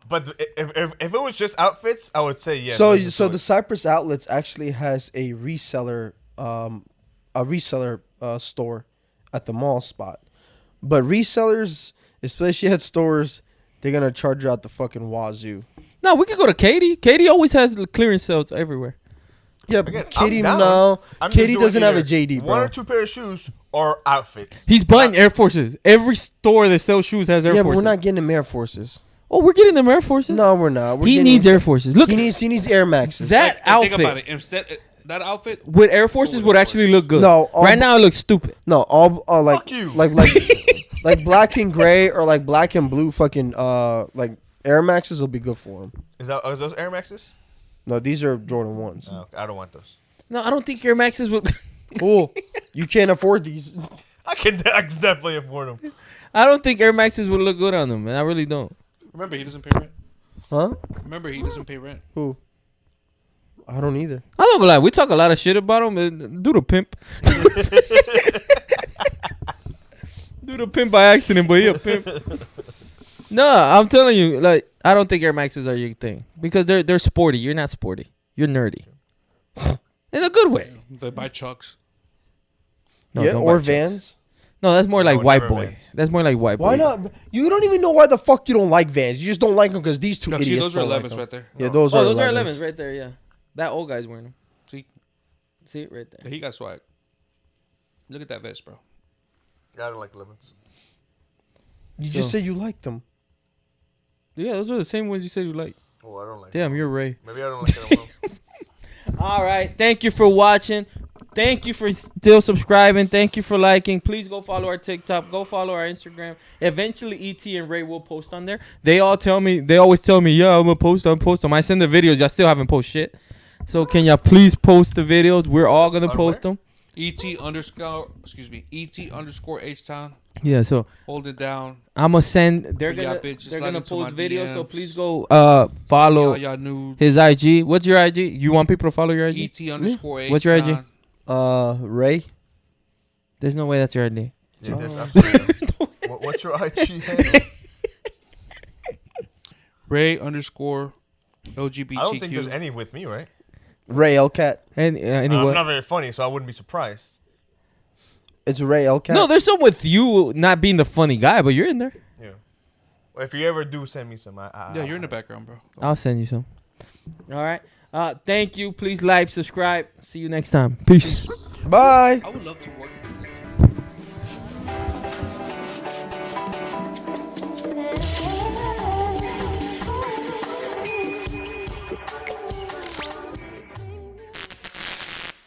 But if it was just outfits, I would say yes. So let's do the it. Cypress Outlets actually has a reseller store at the mall spot. But resellers, especially at stores, they're going to charge you out the fucking wazoo. No, we could go to Katie. Katie always has clearance sales everywhere. Yeah, Again, but Katie, I'm down. no. I'm just Katie doing doesn't have a either JD, bro. One or two pair of shoes or outfits. He's buying Air Forces. Every store that sells shoes has Air Yeah, but Forces. we're not getting him Air Forces. Oh, we're getting them Air Forces. No, we're not. We're he getting needs him- Air Forces. Look, He needs Air Maxes. that Like, outfit think about it. Instead, that outfit. with Air Forces would actually look good. No, all- right now it looks stupid. No, all like Fuck you. like like black and gray or like black and blue fucking like Air Maxes will be good for him. Are those Air Maxes? No, these are Jordan 1s. No, I don't want those. No, I don't think Air Maxes would. Cool. You can't afford these. I can definitely afford them. I don't think Air Maxes would look good on them, man. I really don't. Remember, he doesn't pay rent. Huh? Remember, he doesn't pay rent. Who? I don't either. I don't gonna lie. We talk a lot of shit about him. Do the pimp. Do the pimp by accident, but he a pimp. No, I'm telling you, like, I don't think Air Maxes are your thing because they're sporty. You're not sporty. You're nerdy. In a good way. They buy Chucks. No, yeah, don't or buy Chucks. Vans. No, that's more like No, white never boy. Vans. That's more like white boy. Why not? You don't even know why the fuck you don't like Vans. You just don't like them because these two No, idiots see, those are don't like 11s them. right there. Yeah, those Oh, are those 11s. are 11s right there. Yeah, that old guy's wearing them. See, See it right there. he got swag. Look at that vest, bro. I don't like 11s. You just So- said you liked them. Yeah, those are the same ones you said you like. Oh, I don't like Damn, you're Ray. Maybe I don't like them. All right. Thank you for watching. Thank you for still subscribing. Thank you for liking. Please go follow our TikTok. Go follow our Instagram. Eventually, ET and Ray will post on there. They always tell me, yeah, I'm gonna post them. I send the videos. Y'all still haven't post shit. So can y'all please post the videos? We're all gonna On post where? them. ET_H Town. Yeah. So Hold it down. I'm gonna send. They're Yeah, gonna bitch, they're slide gonna into post my videos. So DMs. please go follow Y'all nudes. his IG. What's your IG? You want people to follow your IG? ET_H. What's your IG? Ray. There's no way that's your ID. Yeah, there's absolutely. What's your IG handle? Ray_LGBTQ. I don't think there's any with me, right? Ray Elcat. And I'm anyway. not very funny, so I wouldn't be surprised. It's Ray Elcat. No, there's some with you not being the funny guy, but you're in there. Yeah. Well, if you ever do send me some, Yeah, you're in the background, bro. I'll send you some. All right. Thank you. Please like, subscribe. See you next time. Peace. Bye. I would love to